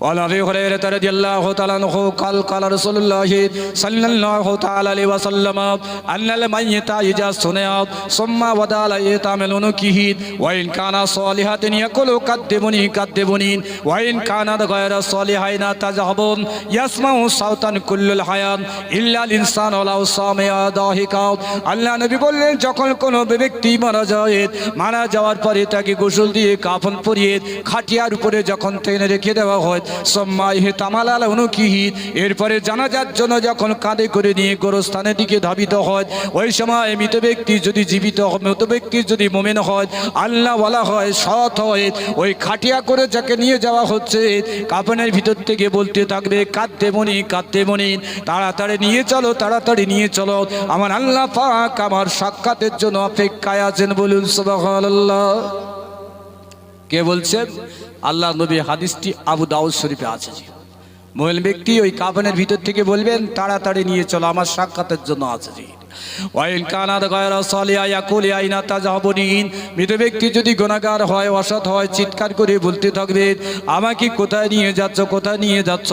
وعن أبي هريرة رضي الله تعالى عنه قال قال رسول الله صلى الله تعالى عليه وسلم أن الميت إذا صنع ثم وضع عليه تعمل عنقه وإن كان صالحا يقول قدموني قدموني وإن كان غير صالحين تذهبون يسمع صوتا كل الحياة إلا الإنسان ولو سمع ضاحكا আল্লাহ নবী বললেন যখন কোনো ব্যক্তি মারা যাওয়ার পরে তাকে গোসল দিয়ে কাফন পরিয়ে খাটিয়ার উপরে যখন টেনে রেখে দেওয়া হয় এরপরে জানাজার জন্য যখন কাঁধে করে নিয়ে গোরস্থানের দিকে ধাবিত হয় ওই সময় মৃত ব্যক্তি যদি জীবিত মৃত ব্যক্তি যদি মুমিন হয় আল্লাহ ওয়ালা হয় সৎ হয় ওই খাটিয়া করে যাকে নিয়ে যাওয়া হচ্ছে কাফনের ভিতর থেকে বলতে থাকবে কাঁদতে মনি তাড়াতাড়ি নিয়ে চলো তাড়াতাড়ি নিয়ে চলো আমার আল্লাহ পাক আমার সাক্ষাতের জন্য অপেক্ষায় আছেন বলুন সুবহানাল্লাহ। কে বলছেন? আল্লাহ নবী। হাদিসটি আবু দাউদ শরীফে আছে। মুমিন ব্যক্তি ওই কাফনের ভিতর থেকে বলবেন তাড়াতাড়ি নিয়ে চলো আমার সাক্ষাতের জন্য আছে। মৃত ব্যক্তি যদি গুনাহগার হয় অসৎ হয় চিৎকার করে বলতে থাকবে আমাকে কোথায় নিয়ে যাচ্ছ কোথায় নিয়ে যাচ্ছ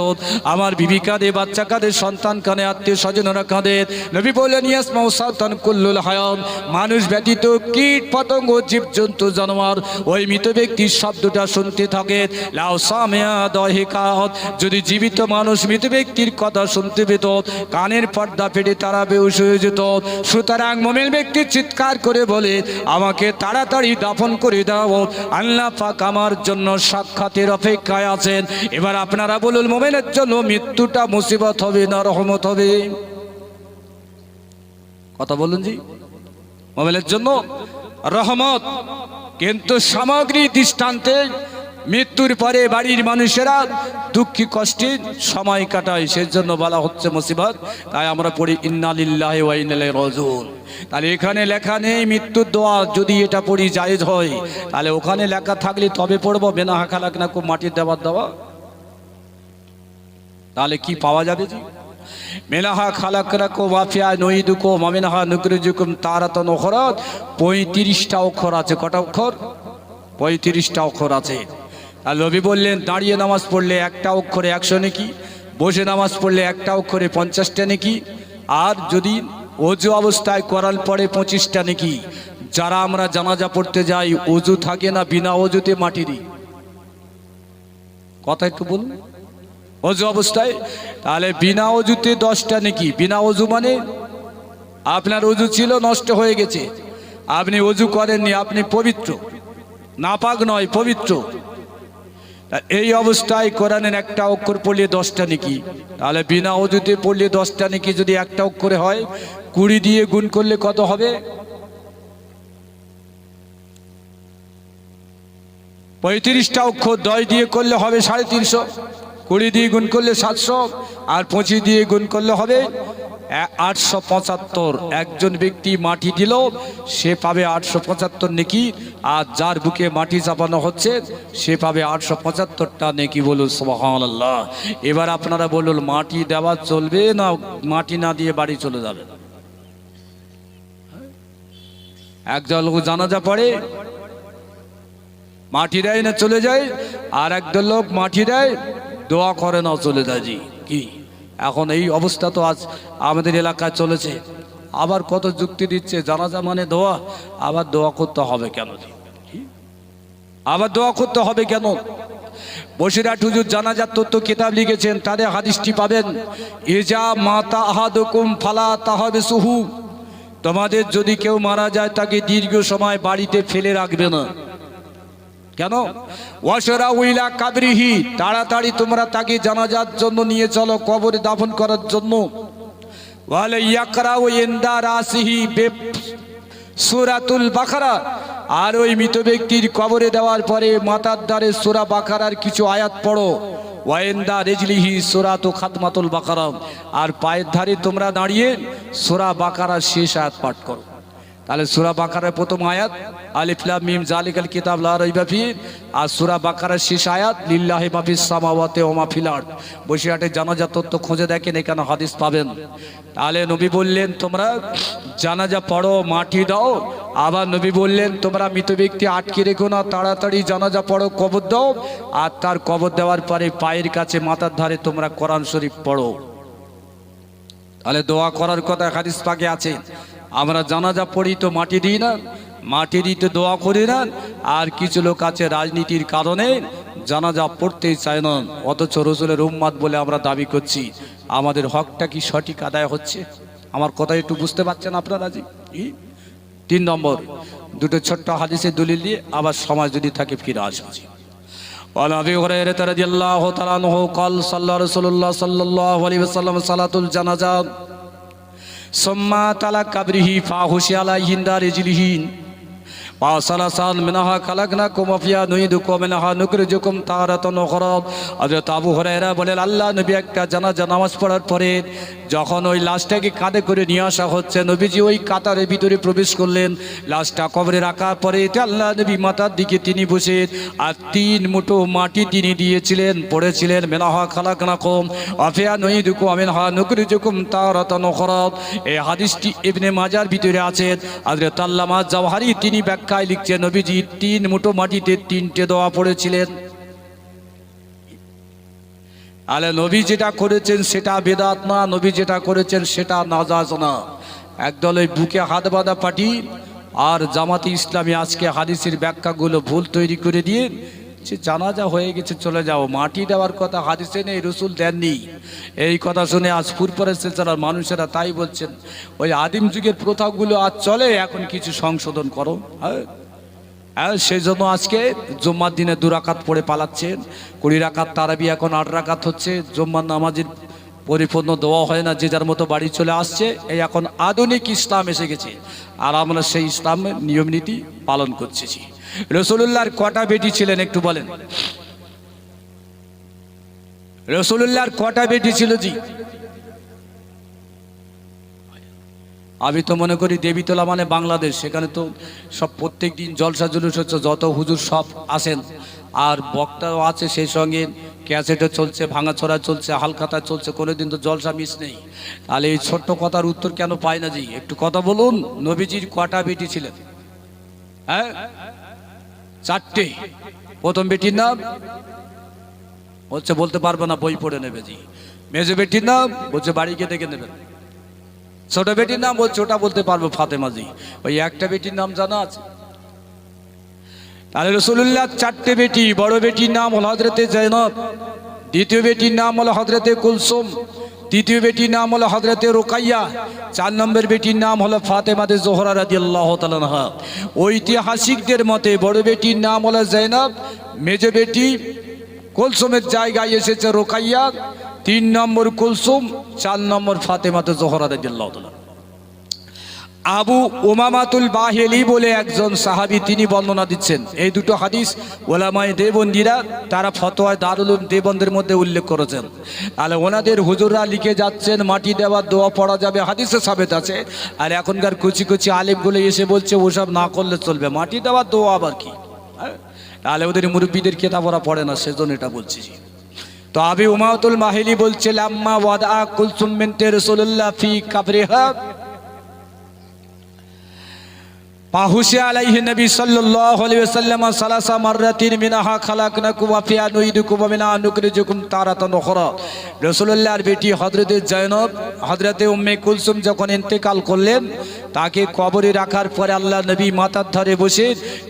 আমার বিবি কাঁদে বাচ্চা কাঁদে সন্তান কাঁদে আত্মীয় স্বজনরা কাঁদে। নবী বললেন ইয়াসমাউ সাওতান কুল্লুল হায়াত মানুষ ব্যতীত কীট পতঙ্গ জীবজন্তু জানোয়ার ওই মৃত ব্যক্তির শব্দটা শুনতে থাকে। লাউ সামিয়া দাহিকাত যদি জীবিত মানুষ মৃত ব্যক্তির কথা শুনতে পেত কানের পর্দা ফেটে তারা বেহুশ হয়ে যেত। সুতরাং মুমিন ব্যক্তি চিৎকার করে বলে আমাকে তাড়াতাড়ি দাফন করে দাও আল্লাহ পাক আমার জন্য সাক্ষাতের অপেক্ষায় আছেন। এবার আপনারা বলুন মুমিনের জন্য মৃত্যুটা মুসিবত হবে না রহমত হবে? কথা বলুন জি। মুমিনের জন্য রহমত, কিন্তু সামগ্রিক দৃষ্টান্তে মৃত্যুর পরে বাড়ির মানুষেরা দুঃখী কষ্টে সময় কাটায় সেজন্য বলা হচ্ছে মুসিবত। তাই আমরা পড়ি ইন্না লিল্লাহি ওয়া ইন্না ইলাইহি রাজিউন। তাহলে এখানে লেখা নেই মৃত্যুর দোয়া, যদি এটা পড়ি জায়েজ হয় তাহলে ওখানে লেখা থাকলে তবে পড়বো বেনা হাখালাক না খুব মাটির দেওয়ার দেওয়া, তাহলে কি পাওয়া যাবে? জি মেনাহা খালাকরাকো ওয়াফিয়া নইদুকো মামিনাহা নুকরিজুকুম তারাতান উখরা 35টা অক্ষর আছে। কটা অক্ষর? 35টা অক্ষর আছে। আর নবী বললেন দাঁড়িয়ে নামাজ পড়লে একটা অক্ষরে 100 নেকি, বসে নামাজ পড়লে একটা অক্ষরে 50টা নেকি, আর যদি ওযু অবস্থায় কোরআন পড়ে 25টা নেকি। যারা আমরা জানাজা পড়তে যাই ওযু থাকে না, বিনা ওযুতে মাটি দিই। কথা একটু বলুন। ওযু অবস্থায় তাহলে বিনা ওযুতে 10টা নেকি। বিনা ওযু মানে আপনার ওযু ছিল নষ্ট হয়ে গেছে, আপনি ওযু করেননি, আপনি পবিত্র, নাপাক নয় পবিত্র। এই অবস্থায় কোরআনের একটা অক্ষর পড়লে 10টা নেকি, তাহলে বিনা ওযুতে পড়লে 10টা নেকি যদি একটা অক্ষরে হয় 20 দিয়ে গুণ করলে কত হবে? 35টা অক্ষর 10 দিয়ে করলে হবে 350, 20 দিয়ে গুণ করলে 700, আর 25 দিয়ে গুণ করলে হবে 875। একজন ব্যক্তি মাটি দিল সে পাবে 875 নেকি, আর যার বুকে মাটি চাপানো হচ্ছে সে পাবে 875টা নেকি। বলুন সুবহানাল্লাহ। এবার আপনারা বলুন মাটি দেওয়া চলবে না মাটি না দিয়ে বাড়ি চলে যাবে? একজন লোক জানাজা পড়ে মাটি দেয় না চলে যায়, আর একদল লোক মাটি দেয় দোয়া করে না চলে যায়। জি কি এখন এই অবস্থা তো আজ আমাদের এলাকায় চলেছে। আবার কত যুক্তি দিচ্ছে জানাজা মানে দোয়া, আবার দোয়া করতে হবে কেন? আবার দোয়া করতে হবে কেন? বসিরহাট হুজুর জানাজার তথ্য কিতাব লিখেছেন, তাদের হাদিসটি পাবেন ইজা মাতা আহাদুকুম ফালা তাহবিসুহু, তোমাদের যদি কেউ মারা যায় তাকে দীর্ঘ সময় বাড়িতে ফেলে রাখবে না। কেন? ওয়াশরা উইলা কাবরিহি, তাড়াতাড়ি তোমরা তাকে জানাজার জন্য নিয়ে চলো, কবরে দাফন করার জন্য। ওয়ালা ইয়াকরাউ ইনদা রাসিহি সূরাতুল বাকারা, আর ওই মৃত ব্যক্তির কবরে দেওয়ার পরে মাথার দ্বারে সূরা বাকারার কিছু আয়াত পড়ো। ওয়াইন্দা রিজলিহি সূরাতু খাতমাতুল বাকারা, আর পায়ের ধারে তোমরা দাঁড়িয়ে সূরা বাকারার শেষ আয়াত পাঠ করো। তাহলে সূরা বাকারার প্রথম আয়াত আলিফ লাম মিম যালিকাল কিতাব লা রাইবা ফিহি, আর সূরা বাকারার শেষ আয়াত লিল্লাহি মা ফিস সামাওয়াতি ওয়া মা ফিল আরদ। বসিরহাটে জানাজা তত্ত্ব খুঁজে দেখেন, এখানে হাদিস পাবেন। তাহলে নবী বললেন তোমরা জানাজা পড়ো, মাটি দাও। আবার নবী বললেন তোমরা মৃত ব্যক্তি আটকে রেখো না, তাড়াতাড়ি জানাজা পড়ো, কবর দাও। আর তার কবর দেওয়ার পরে পায়ের কাছে মাথার ধারে তোমরা কোরআন শরীফ পড়ো। তাহলে দোয়া করার কথা হাদিস পাকে আছে। আমরা জানাজা পড়ি তো মাটি দিই না, মাটি দিতে দোয়া করি না। আর কিছু লোক আছে রাজনীতির কারণে জানাজা পড়তেই চায় না, অথচ রসুলের উম্মাত বলে আমরা দাবি করছি। আমাদের হকটা কি সঠিক আদায় হচ্ছে? আমার কথা একটু বুঝতে পারছেন আপনারা? জি। 3 নম্বর দুটো ছোট্ট হাদিসের দলিল দিয়ে আবার সমাজ যদি থাকে ফিরে আসবে। وعن أبي هريرة رضي الله تعالى عنه قال صلى رسول الله صلى الله عليه وسلم صلاة الجنازة ثم تلا قبره فحشي عليه عند رجله منها خلقناكم وفيها نعيدكم ومنها نخرجكم تارة أخرى। হযরত আবু হুরায়রা বলেন আল্লাহ নবী একটা জানাজা নামাজ পড়ার পরে যখন ওই লাশটাকে কাঁধে করে নিয়ে আসা হচ্ছে, নবীজি ওই কাতারের ভিতরে প্রবেশ করলেন। লাশটা কবরে রাখার পরে আল্লাহ নবী মাথার দিকে তিনি বসে আর 3 মুঠো মাটি তিনি দিয়েছিলেন, পড়েছিলেন মিনহা খালাকনাকুম ওয়া ফিহা নুঈদুকুম ওয়া মিনহা নুখরিজুকুম তারাতান উখরা। এই হাদিসটি ইবনে মাজার ভিতরে আছে। হযরত আল্লামা জাওহারি তিনি ব্যাখ্যায় লিখছেন নবীজি 3 মুঠো মাটিতে 3টে দোয়া পড়েছিলেন। আলে নবী যেটা করেছেন সেটা বেদাত না, নবী যেটা করেছেন সেটা নাজাজ না। একদল ওই বুকে হাত বাঁধা পার্টি আর জামাতি ইসলামী আজকে হাদিসের ব্যাখ্যাগুলো ভুল তৈরি করে দিয়ে যে জানাজা হয়ে গেছে চলে যাও, মাটি দেওয়ার কথা হাদিসে নেই, রসুল দেননি। এই কথা শুনে আজ ফুরপুরের সিলসিলার মানুষেরা তাই বলছেন ওই আদিম যুগের প্রথাগুলো আজ চলে, এখন কিছু সংশোধন করো। হ্যাঁ, সেই জন্য আজকে জুম্মার দিনে 2 রাকাত পড়ে পালাচ্ছেন। 20 রাকাত তারাবি এখন 8 রাকাত হচ্ছে। জুম্মার নামাজের পরিপূর্ণ দোয়া হয় না, যে যার মতো বাড়ি চলে আসছে। এই এখন আধুনিক ইসলাম এসে গেছে আর আমরা সেই ইসলামের নিয়ম নীতি পালন করছি। রাসূলুল্লাহর কটা বেটি ছিলেন একটু বলেন? রাসূলুল্লাহর কটা বেটি ছিল? জি, আমি তো মনে করি দেবীতলা মানে বাংলাদেশ, সেখানে তো সব প্রত্যেক দিন জলসা জুলুস হচ্ছে, যত হুজুর সব আসেন আর বক্তাও আছে, সেই সঙ্গে ক্যাসেটও চলছে, ভাঙাচোরা চলছে, হালখাতা চলছে, কোনোদিন তো জলসা মিস নেই। তাহলে এই ছোট্ট কথার উত্তর কেন পাই না? জি, একটু কথা বলুন। নবীজির কটা বেটি ছিলেন? হ্যাঁ, 4টে। প্রথম বেটির নাম হচ্ছে বলতে পারবো না, বই পড়ে নেবে। জি। মেজো বেটির নাম বলছে বাড়ি গিয়ে দেখে নেবেন। ছোট বেটির নাম বলছে ওটা বলতে পারবো, ফাতেমা। জি। ওই একটা বেটির নাম জানা আছে? তাহলে রাসূলুল্লাহ 4টে বেটি। বড় বেটির নাম হল হযরতে জয়নব, দ্বিতীয় বেটির নাম হল হযরতে কুলসুম, তৃতীয় বেটির নাম হল হযরতে রুকাইয়া, 4 নম্বর বেটির নাম হলো ফাতেমা জোহরা রাদিয়াল্লাহু তাআলা আনহা। ঐতিহাসিকদের মতে বড় বেটির নাম হলো জয়নব, মেজো বেটি কুলসুমের জায়গায় এসেছে রুকাইয়া, 3 নম্বর কুলসুম, 4 নম্বর ফাতেমা জোহরা রাদিয়াল্লাহু তাআলা। আবু উমামাতুল বাহিলি বলে একজন সাহাবী, তিনি বর্ণনা দিচ্ছেন। এই দুটো হাদিস ওলামায়ে দেওবন্দিরা তারা ফতোয়ায় দারুল উলুম দেওবন্দের মধ্যে উল্লেখ করেছেন। তাহলে ওনাদের হুজুররা লিখে যাচ্ছেন মাটি দেওয়ার দোয়া পড়া যাবে, হাদিসে সাবেত আছে। আর এখনকার কুচি কুচি আলেমগুলো এসে বলছে ওসব না করলে চলবে, মাটি দেওয়ার দোয়া আবার কি? তাহলে ওদের মুরব্বীদের কিতাব ওরা পড়ে না, সেজন্য এটা বলছি। তো আবু উমামাতুল বাহিলি বলছে লাম্মা ওয়াদা কুলসুম বিনতে রাসূলুল্লাহ ফি কাবরিহা পাহুশে আলাইহি নবী সাল্লাল্লাহু আলাইহি ওয়াসাল্লাম সালাসা মাররাতিন মিনহা খালাকনাকুম ওয়া ফিহা নুঈদুকুম ওয়া মিনহা নুখরিজুকুম তারাতান উখরা। রাসূলুল্লাহর বেটি হযরতে জয়নব, হযরতে উম্মে কুলসুম যখন ইন্তেকাল করলেন, তাকে কবরে রাখার পরে আল্লাহ নবী মাথার ধারে বসে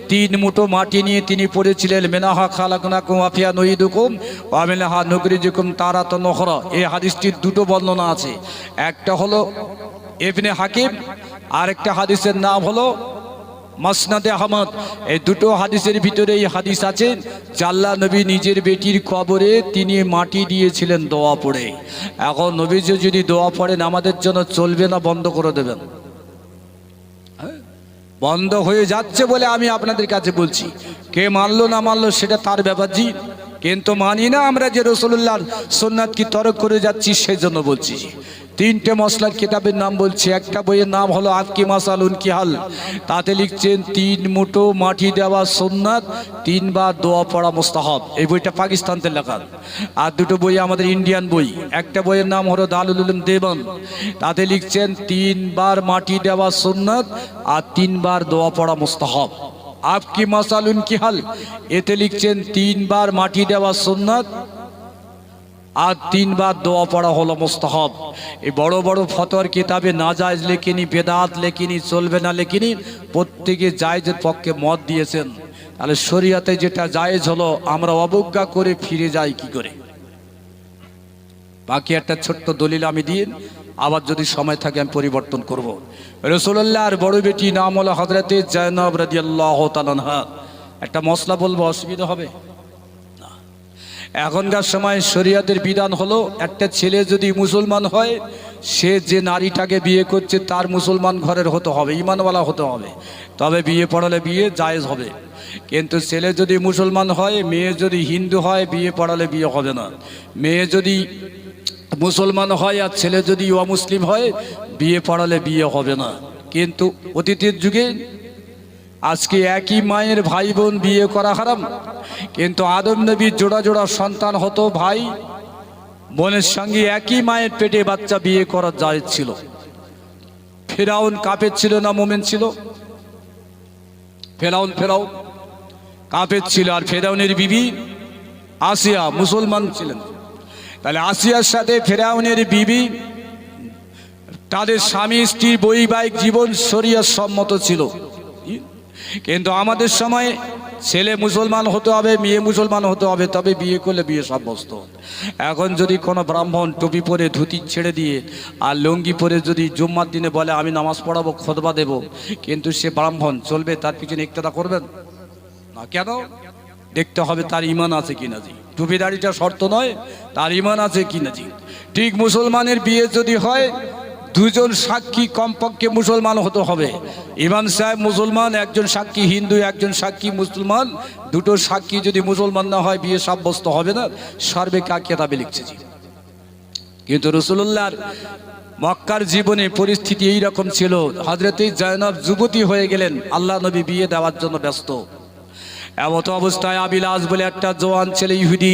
3 মুঠো মাটি নিয়ে তিনি পড়েছিলেন মিনহা খালাকনাকুম ওয়া ফিহা নুঈদুকুম ওয়া মিনহা নুখরিজুকুম তারাতান উখরা। এই হাদিসটির দুটো বর্ণনা আছে, একটা হলো ইবনে হাকিম, আর একটা হাদিসের নাম হলো মাসনাদে আহমদ। এই দুটো হাদিসের ভিতরে এই হাদিস আছে যে আল্লাহ নবী নিজের বেটির কবরে তিনি মাটি দিয়েছিলেন দোয়া পড়ে। এখন নবীজি যদি দোয়া পড়েন আমাদের জন্য চলবে না বন্ধ করে দেবেন? বন্ধ হয়ে যাচ্ছে বলে আমি আপনাদের কাছে বলছি, কে মানলো না মানলো সেটা তার ব্যাপার। জি, কিন্তু মানি না আমরা যে রাসূলুল্লাহর সুন্নাত কি তরক করে যাচ্ছি, সেই জন্য বলছি। তিনটে মশলার কিতাবের নাম বলছি। একটা বইয়ের নাম হলো আফকি মাসালুন কি হাল, তাতে লিখছেন 3 মুঠো মাটি দেওয়া সুন্নাত, 3 বার দোয়া পড়া মুস্তাহাব। এই বইটা পাকিস্তানতে লেখা। আর দুটো বই আমাদের ইন্ডিয়ান বই। একটা বইয়ের নাম হলো দারুল উলুম দেওবন্দ, তাতে লিখছেন 3 বার মাটি দেওয়া সুন্নাত আর 3 বার দোয়া পড়া মুস্তাহাব। আফকি মাসালুন কি হাল, এতে লিখছেন 3 বার মাটি দেওয়া সুন্নাত আর 3 বার দোয়া পড়া হলো মুস্তাহাব। এই বড় বড় ফতোয়ার কিতাবে নাজায়েজ লেখিনি, বেদাত লেখিনি, চলবে না লেখিনি, প্রত্যেকে জায়েজের পক্ষে মত দিয়েছেন। তাহলে শরীয়তে যেটা জায়েজ হলো আমরা অবজ্ঞা করে ফিরে যাই কি করে? বাকি একটা ছোট্ট দলিল আমি দিই, আবার যদি সময় থাকে আমি পরিবর্তন করব। রাসূলুল্লাহর বড় বেটি নাম হলো হযরতে জায়নব রাদিয়াল্লাহু তাআলা আনহা। একটা মশলা বলবো, অসুবিধা হবে? এখনকার সময় শরীয়তের বিধান হলো একটা ছেলে যদি মুসলমান হয়, সে যে নারীটাকে বিয়ে করছে তার মুসলমান ঘরের হতে হবে, ঈমানওয়ালা হতে হবে, তবে বিয়ে পড়ালে বিয়ে জায়েজ হবে। কিন্তু ছেলে যদি মুসলমান হয়, মেয়ে যদি হিন্দু হয়, বিয়ে পড়ালে বিয়ে হবে না। মেয়ে যদি মুসলমান হয় আর ছেলে যদি অমুসলিম হয়, বিয়ে পড়ালে বিয়ে হবে না। কিন্তু অতীতের যুগে আজকে একই মায়ের ভাই বোন বিয়ে করা হারাম, কিন্তু আদম নবীর জোড়া জোড়া সন্তান হতো, ভাই বোনের সঙ্গে একই মায়ের পেটে বাচ্চা বিয়ে করা জায়েজ ছিল। ফেরাউন কাফের ছিল না মুমিন ছিল? ফেরাউন কাফের ছিল, আর ফেরাউনের বিবি আসিয়া মুসলমান ছিলেন। তাহলে আসিয়ার সাথে ফেরাউনের বিবি, তাদের স্বামী স্ত্রীর বৈবাহিক জীবন শরীয়ত সম্মত ছিল। কিন্তু আমাদের সময় ছেলে মুসলমান হতে হবে, মেয়ে মুসলমান হতে হবে, তবে বিয়ে করলে বিয়ে সাব্যস্ত। এখন যদি কোনো ব্রাহ্মণ টুপি পরে ধুতি ছেড়ে দিয়ে আর লুঙ্গি পরে যদি জুম্মার দিনে বলে আমি নামাজ পড়াবো, খুতবা দেব, কিন্তু সে ব্রাহ্মণ, চলবে? তার পিছনে ইক্তেদা করবেন না? কেন? দেখতে হবে তার ঈমান আছে কিনা। জি, টুপি দাড়িটা শর্ত নয়, তার ঈমান আছে কিনা। জি, ঠিক মুসলমানের বিয়ে যদি হয়, 2 জন সাক্ষী কমপক্ষে মুসলমান হতে হবে। ইমাম সাহেব মুসলমান, একজন সাক্ষী হিন্দু, একজন সাক্ষী মুসলমান। 2টো সাক্ষী যদি মুসলমান না হয়, বিয়ে সাব্যস্ত হবে না। সর্বে কিতাবে লিখছে। কিন্তু রাসূলুল্লাহর মক্কার জীবনে পরিস্থিতি এইরকম ছিল। হযরতে জায়নব যুবতী হয়ে গেলেন, আল্লাহ নবী বিয়ে দেওয়ার জন্য ব্যস্ত। এমত অবস্থায় আবিলাস বলে একটা জওয়ান ছেলে ইহুদি,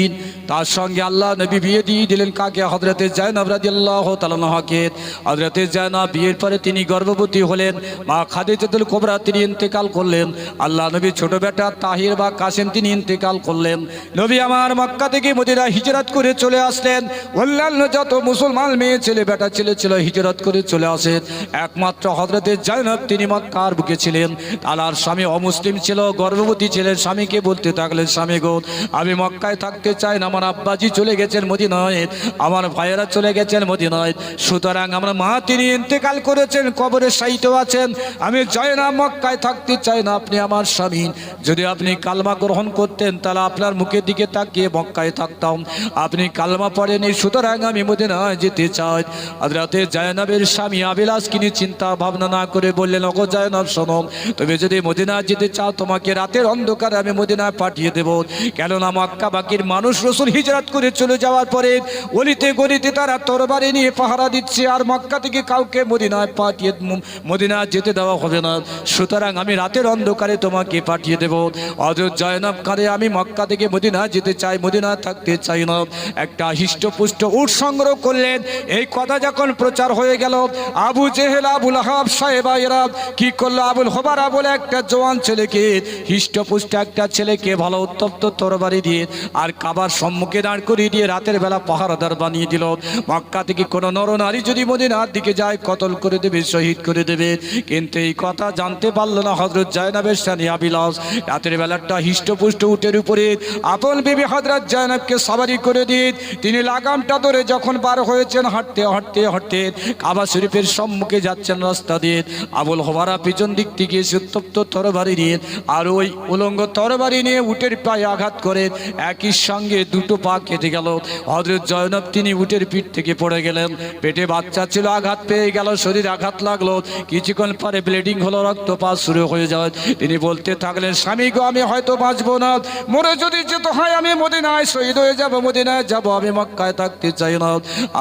তার সঙ্গে আল্লাহ নবী বিয়ে দিয়ে দিলেন কাকে? হযরতে জায়নব রাদিয়াল্লাহু তাআলা আনহাকে। হযরতে জায়নব বিয়ের পরে তিনি গর্ভবতী হলেন। মা খাদিজাতুল কুবরা তিনি ইন্তেকাল করলেন। আল্লাহ নবী ছোট বেটা তাহির বা কাসেম তিনি ইন্তেকাল করলেন। নবী আমার মক্কা থেকে মদিনা হিজরত করে চলে আসলেন। অন্যান্য যত মুসলমান মেয়ে ছেলে বেটা ছেলে ছিল হিজরত করে চলে আসেন, একমাত্র হযরতে জায়নব তিনি মক্কার বুকে ছিলেন। তার স্বামী অমুসলিম ছিল, গর্ভবতী ছিলেন। স্বামীকে বলতে থাকলেন, স্বামী গো, আমি মক্কায় থাকতে চাই না, আমার আব্বাজি চলে গেছেন মদিনায়, আমার ভাইয়েরা চলে গেছেন মদিনায়, সুতরাং আমার মা তিনি ইন্তেকাল করেছেন, কবরে শায়িত আছেন, আমি চাই না, মক্কায় থাকতে চাই না। আপনি আমার স্বামী, যদি আপনি কালমা গ্রহণ করতেন তাহলে আপনার মুখের দিকে তাকিয়ে মক্কায় থাকতাম। আপনি কালমা পড়েনি, সুতরাং আমি মদিনায় যেতে চাই। হযরতে জায়নবের স্বামী আবিলাস কিনি চিন্তা ভাবনা না করে বললেন, ওগো জায়নব শোনো, তুমি যদি মদিনায় যেতে চাও, তোমাকে রাতের অন্ধকারে আমি মদিনায় পাঠিয়ে দেব। কেননা মক্কা বাকির মানুষ রাসূল হিজরত করে চলে যাওয়ার পরে অলিতে গলিতে তারা তরবারি নিয়ে পাহারা দিচ্ছে, আর মক্কা থেকে কাউকে মদিনায় পাঠিয়ে মদিনায় যেতে দেওয়া হবে না। সুতরাং আমি রাতের অন্ধকারে তোমাকে পাঠিয়ে দেব। হযরত জায়নব কাঁদে, আমি মক্কা থেকে মদিনায় যেতে চাই, মদিনায় থাকতে চাই না। একটা হিষ্টপুষ্ট উট সংগ্রহ করলেন। এই কথা যখন প্রচার হয়ে গেল, আবু জেহেল, আবুল আহাব সাহেবা এরা কি করলো? আবুল হোবারা বলে একটা জওয়ান ছেলেকে, হিষ্টপুষ্ট একটা ছেলেকে ভালো উত্তপ্ত তরবারি দিয়ে আর কাবার সম্মুখে দাঁড় করিয়ে দিয়ে রাতের বেলা পাহারাদার বানিয়ে দিল। মক্কা থেকে কোনো নরনারী যদি মদিনার দিকে যায়, কতল করে দেবে, শহীদ করে দেবে। কিন্তু এই কথা জানতে পারলো না হযরত জায়নবের স্বামী আবিলাস। রাতের বেলাটা হিষ্টপুষ্ট উটের উপরে আপন বিবি হযরত জায়নবকে সওয়ারি করে দিয়ে তিনি লাগামটা ধরে যখন বার হয়েছেন, হাঁটতে হাঁটতে হাঁটতে কাবা শরীফের সম্মুখে যাচ্ছেন রাস্তা দিয়ে, আবুল হোবারা পিছন দিক থেকে উত্তপ্ত তরবারি নিয়ে আর ওই উলঙ্গ তরবারি নিয়ে উটের পায়ে আঘাত করে একই সঙ্গে দুটো পা কেটে গেল। হযরত জয়নব তিনি উটের পিঠ থেকে পড়ে গেলেন। পেটে বাচ্চা ছিল, আঘাত পেয়ে গেল, শরীর আঘাত লাগলো। কিছুক্ষণ পরে ব্লিডিং হলো, রক্তপাত শুরু হয়ে যায়। তিনি বলতে থাকলেন, স্বামী গো, আমি হয়তো বাঁচবো না, মরে যদি যেতে হয় আমি মদিনায় শহীদ হয়ে যাব, মদিনায় যাব, আমি মক্কায় থাকতে চাই না।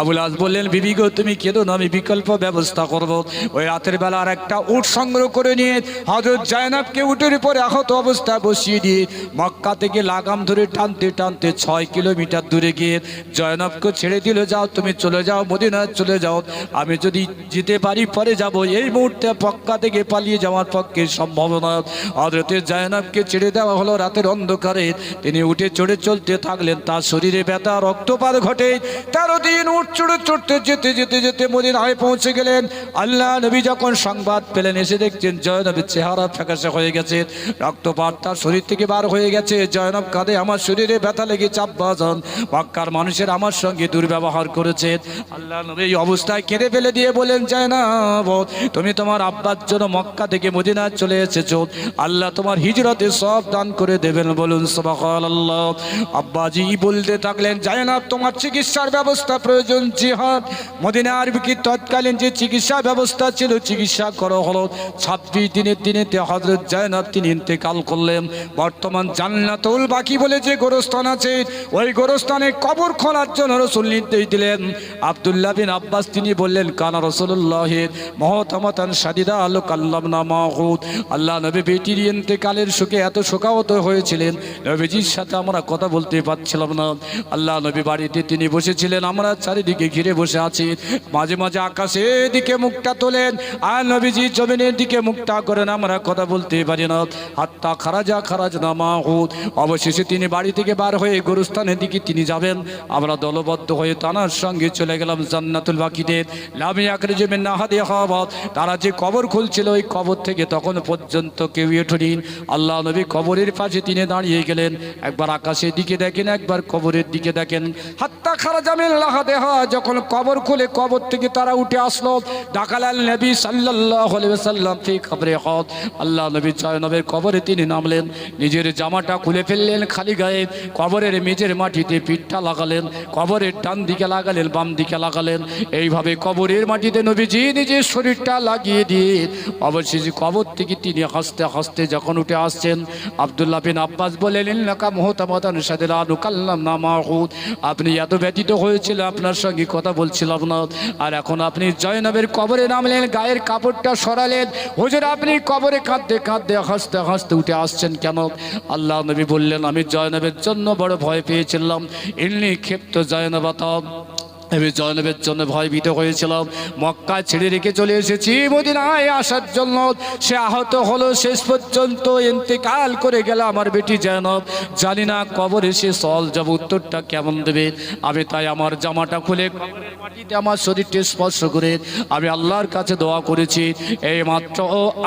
আবুল আস বললেন, বিবি গো তুমি কেঁদো না, আমি বিকল্প ব্যবস্থা করব। ওই রাতের বেলা আর একটা উট সংগ্রহ করে নিয়ে হযরত জয়নবকে উটের উপরে আহত অবস্থায় বসিয়ে দিয়ে মক্কা থেকে লাগাম ধরে টানতে টানতে 6 কিলোমিটার দূরে গিয়ে জয়নবকে ছেড়ে দিল, যাও তুমি চলে যাও, মদিনায় চলে যাও, আমি যদি যেতে পারি পরে যাব, এই মুহূর্তে মক্কা থেকে পালিয়ে যাওয়ার পক্ষে সম্ভব নয়। হযরত জয়নবকে ছেড়ে দেওয়া হলো। রাতের অন্ধকারে তিনি উঠে চড়ে চলতে থাকলেন। তার শরীরে ব্যথা, রক্তপাত ঘটে। 13 দিন উঠ চড়ে চড়তে যেতে যেতে যেতে মদিনায় পৌঁছে গেলেন। আল্লাহ নবী যখন সংবাদ পেলেন, এসে দেখছেন জয়নবের চেহারা ফ্যাকাশে হয়ে গেছে, রক্তপাত তার শরীর থেকে বার হয়ে গেছে। জয়নব কাঁদে, আমার শরীরে ব্যথা লেগেছে আব্বাজান, মক্কার মানুষের আমার সঙ্গে দুর্ব্যবহার করেছে। আল্লাহ নবী এই অবস্থায় কেঁদে ফেলে দিয়ে বলেন, জয়নব তুমি তোমার আব্বার জন্য মক্কা থেকে মদিনায় চলে এসেছো, আল্লাহ তোমার হিজরতে সব দান করে দেবেন, বলুন সুবহানাল্লাহ। আব্বাজি বলতে থাকলেন, জয়নব তোমার চিকিৎসার ব্যবস্থা প্রয়োজন, জিহাদ মদিনার বুকে তৎকালীন যে চিকিৎসা ব্যবস্থা ছিল চিকিৎসা করা হলো। 26 দিনের দিনেতে হযরত জয়নব তিনি ইন্তেকাল করলেন। বর্তমান জান্নাতুল বাকি বলে যে গোরস্থান আছে, ওই গোরস্থানে কবর খোলার জন্য রাসূল নির্দেশ দিলেন। আব্দুল্লাহ বিন আব্বাস তিনি বললেন, কানা রাসূলুল্লাহ মুহতামাতান শাদীদা আলো কাল্লামনা মাহুদ, আল্লাহ নবী বেটির ইন্তেকালের শোকে এত শোকাহত হয়েছিলেন, নবীজির সাথে আমরা কথা বলতে পারছিলাম না। আল্লাহ নবী বাড়িতে তিনি বসেছিলেন, আমরা চারিদিকে ঘিরে বসে আছি। মাঝে মাঝে আকাশের দিকে মুখটা তোলেন আর নবীজি জমিনের দিকে মুখটা করেন, আমরা কথা বলতে পারি না। হাত্তা খারাজ না মাহুদ, অবশেষে তিনি বাড়ি থেকে বার হয়ে গোরস্থানের দিকে তিনি যাবেন। আমরা দলবদ্ধ হয়ে তানার সঙ্গে চলে গেলাম জান্নাতুল বাকিতে। লামি আকরিজ মিন নাহাদি হাবাত, তারা যে কবর খুলছিল ওই কবর থেকে তখন পর্যন্ত কেউ ওঠেনি। আল্লাহ নবী কবরের পাশে তিনি দাঁড়িয়ে গেলেন, একবার আকাশের দিকে দেখেন, একবার কবরের দিকে দেখেন। হাত্তা খারাজা মিন লাহাদিহা, যখন কবর খুলে কবর থেকে তারা উঠে আসলো, দাখালাল নবী সাল্লাল্লাহু আলাইহি ওয়াসাল্লাম ফি কবরে হদ, আল্লাহ নবী জয়নবের কবরে তিনি নামলেন, নিজের জামাটা খুলে ফেললেন খালি গায়ে, কবরের মেঝের মাটিতে পিঠটা লাগালেন, কবরের ডান দিকে লাগালেন, বাম দিকে লাগালেন, এইভাবে কবরের মাটিতে নবীজি নিজের শরীরটা লাগিয়ে দিয়ে অবশেষে কবর থেকে তিনি হাসতে হাসতে যখন উঠে আসছেন, আব্দুল্লাহ বিন আব্বাস বলেন, ইন্নাকা মুহতামাতান শাদীদা নুকাল্লামনা মাহুদ, আপনি এত ব্যতীত হয়েছিল, আপনার সঙ্গে কথা বলছিলাম না, আর এখন আপনি জয়নবের কবরে নামলেন, গায়ের কাপড়টা সরালেন, হুজুর আপনি কবরে কাঁদতে কাঁদতে হাসতে হাসতে উঠে আসছেন কেন? আল্লাহ নবী বললেন, আমি জয়নবের জন্য বড় ভয় পেয়েছিলাম, ইন্নী ক্ষিপ্ত জয়নবাতাম, আমি জয়নবের জন্য ভয়ভীত হয়েছিলাম, মক্কা ছেড়ে রেখে চলে এসেছি মদিনায় আসার জন্য, সে আহত হলো, শেষ পর্যন্ত ইন্তেকাল করে গেল আমার বেটি জয়নব, জানি না কবরে সে সল যাব উত্তরটা কেমন দেবে। আমি তাই আমার জামাটা খুলে কবরের মাটিতে আমার শরীরটি স্পর্শ করে আমি আল্লাহর কাছে দোয়া করেছি। এই মাত্র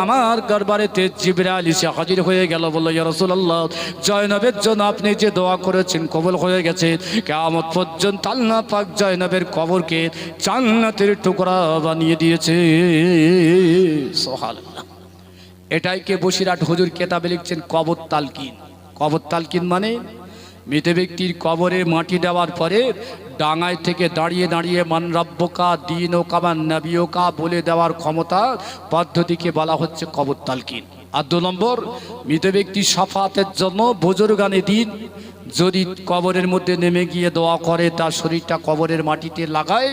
আমার দরবারেতে জিবরাইল এসে হাজির হয়ে গেল, বলল, ইয়া রাসূলুল্লাহ, জয়নবের জন্য আপনি যে দোয়া করেছেন কবুল হয়ে গেছে, কিয়ামত পর্যন্ত আল্লাহ পাক জয়নব কবরকে জান্নাতের টুকরা বানিয়ে দিয়েছে। সুবহানাল্লাহ। এটাই কে বসিরহাট হুজুর কেতাবে লিখছেন কবর তালকিন। কবর তালকিন মানে মৃত ব্যক্তির কবরে মাটি দেওয়ার পরে ডাঙায় থেকে দাঁড়িয়ে দাঁড়িয়ে মান রাব্বুকা দিন ও কামান নবীকা বলে দেওয়ার ক্ষমতা পদ্ধতিকে বলা হচ্ছে কবর তালকিন। আর 2 নম্বর, মৃত ব্যক্তি শাফাতের জন্য বুজুর্গানে দিন যদি কবরের মধ্যে নেমে গিয়ে দোয়া করে, তার শরীরটা কবরের মাটিতে লাগায়,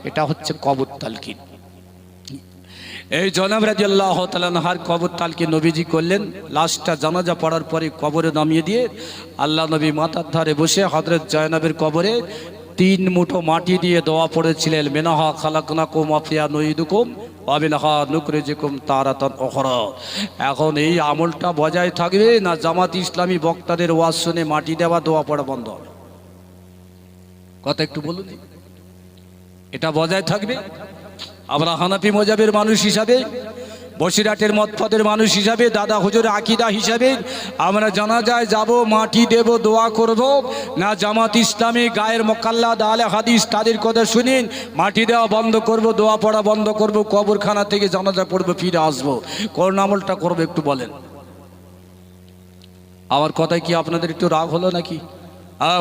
এটা হচ্ছে কবর তালকিন। এই জনাব রাদিয়াল্লাহু তাআলা আনহার কবর তালকিন নবীজি করলেন। লাশটা জানাজা পড়ার পরে কবরে নামিয়ে দিয়ে আল্লাহ নবী মাথার ধারে বসে হযরত জয়নবের কবরে 3 মুঠো মাটি দিয়ে দোয়া পড়েছিলেন, মিনহা খালাকনাকুম ওয়া ফিহা নুঈদুকুম ওয়া মিনহা নুখরিজুকুম তারাতান উখরা। এখন এই আমলটা বজায় থাকবে না জামাত ইসলামী বক্তাদের ওয়াজ শুনে মাটি দেওয়া দোয়া পড়া বন্ধ হবে? কথা একটু বলুন, এটা বজায় থাকবে? আমরা হানাফি মজাবের মানুষ হিসাবে, বসিরহাটের মতপদের মানুষ হিসাবে, দাদা হুজুর আকীদা হিসাবে আমরা জানাজায় যাব, মাটি দেব, দোয়া করব না জামাত ইসলামী গায়ের মোকাল্লাদ আলে হাদিস তাদের কথা শুনিন মাটি দেওয়া বন্ধ করব, দোয়া পড়া বন্ধ করব, কবরখানা থেকে জানাজা পড়বো, ফিরে আসবো? কোন আমলটা করবো একটু বলেন? আমার কথায় কি আপনাদের একটু রাগ হলো নাকি?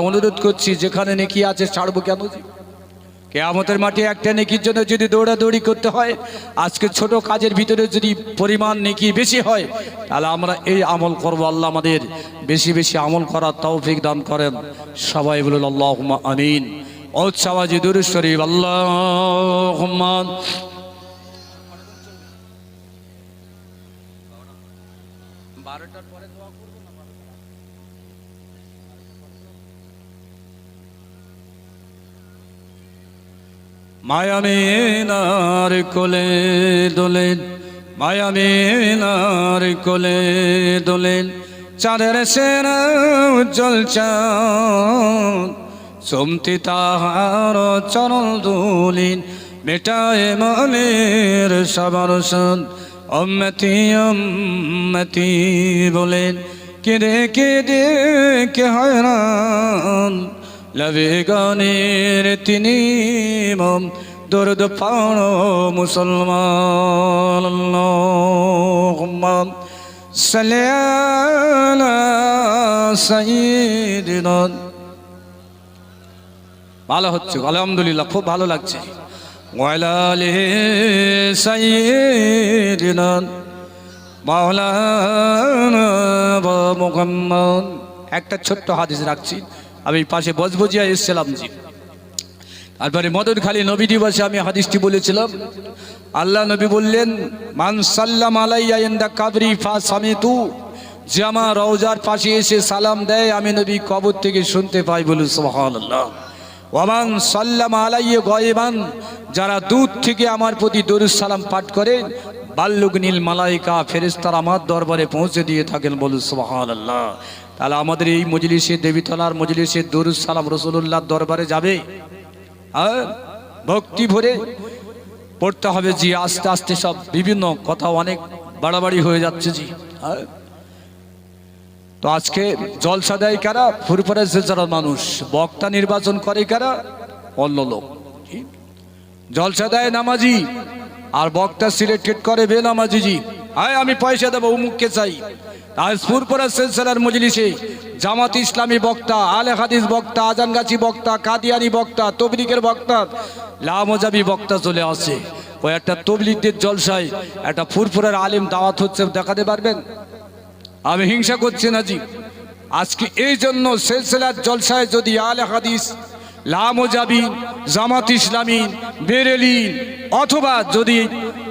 অনুরোধ করছি, যেখানে নেকি আছে ছাড়বো কেন? কিয়ামতের মাঠে একটা নেকির জন্য যদি দৌড়াদৌড়ি করতে হয়, আজকে ছোট কাজের ভিতরে যদি পরিমাণ নেকি বেশি হয়, তাহলে আমরা এই আমল করব। আল্লাহ আমাদের বেশি বেশি আমল করার তৌফিক দান করেন। সবাই বলুন আল্লাহুম্মা আমিন। উচ্চাওয়াজে দুরূদ শরীফ আল্লাহুম্মা। মায়ামিনার কোলে দোলেন, মায়ামিনার কোলে দোলেন, চাঁদের সেনা উজ্জ্বল চাঁদ, সুমতি তাহার চরণ দুলিন, মেটায় মনের সবার সাদ। উম্মতি উম্মতি বলেন, কেঁদে কেঁদে কে হয়রান, লবে গানের তিনি মম দরদ পাড়ো মুসলমান। আল্লাহুম্মা সাল্লি আলা সাইয়্যিদিনা। ভালো হচ্ছে, আলহামদুলিল্লাহ, খুব ভালো লাগছে। ওয়ালা আলিহি সাইয়্যিদিনা মাওলানা মুহাম্মদ। একটা ছোট্ট হাদিস রাখছি, আমি পাশে বজবজিয়া এসেছিলাম জি। তারপরে মদনখালী নবী দিবসে আমি হাদিসটি বলেছিলাম। আল্লাহ নবী বললেন, মান সাল্লাম আলাইয়া ইনদা কাবরি ফাসামিতু, যে আমার রওজার পাশে এসে সালাম দেয়, আমি নবী কবর থেকে শুনতে পাই। বলুন সুবহানাল্লাহ। ওয়ামান সাল্লাম আলাইয়া গায়বান, যারা দূর থেকে আমার প্রতি দরুদ সালাম পাঠ করে, বাল্লুগনিল মালাইকা, ফেরেশতারা আমার দরবারে পৌঁছে দিয়ে থাকেন। বলুন সুবহানাল্লাহ। তাহলে আমাদের এই মজলিসে, দেবীতলার মজলিসে দরুদ সালাম রাসূলুল্লাহর দরবারে যাবে, আর ভক্তি ভরে পড়তে হবে জি। আস্তে আস্তে সব বিভিন্ন কথা অনেক বাড়াবাড়ি হয়ে যাচ্ছে জি। তো আজকে জলসা দেয় কারা? ফুরফুরের যারা মানুষ। বক্তা নির্বাচন করে কারা? অন্য লোক। জলসা দেয় নামাজি, আর বক্তা সিলেক্টেড করে বেনামাজি জি। আমি পয়সা দেবো, উমুককে চাই। আজ ফুরফুরা সিলসিলার মজলিসে জামাত ইসলামী বক্তা, আলে হাদিস বক্তা, আজানগাছি বক্তা, কাদিয়ানি বক্তা, তবলিগের বক্তা, লামজাবি বক্তা চলে আসে। ওই একটা তবলিগদের জলসায় একটা ফুরফুরার আলেম দাওয়াত হচ্ছে, দেখাতে পারবেন? আমি হিংসা করছি না জি। আজকে এই জন্য সিলসিলার জলসায় যদি আলে হাদিস, লামজাবি, জামাত ইসলামী, বেরেলি অথবা যদি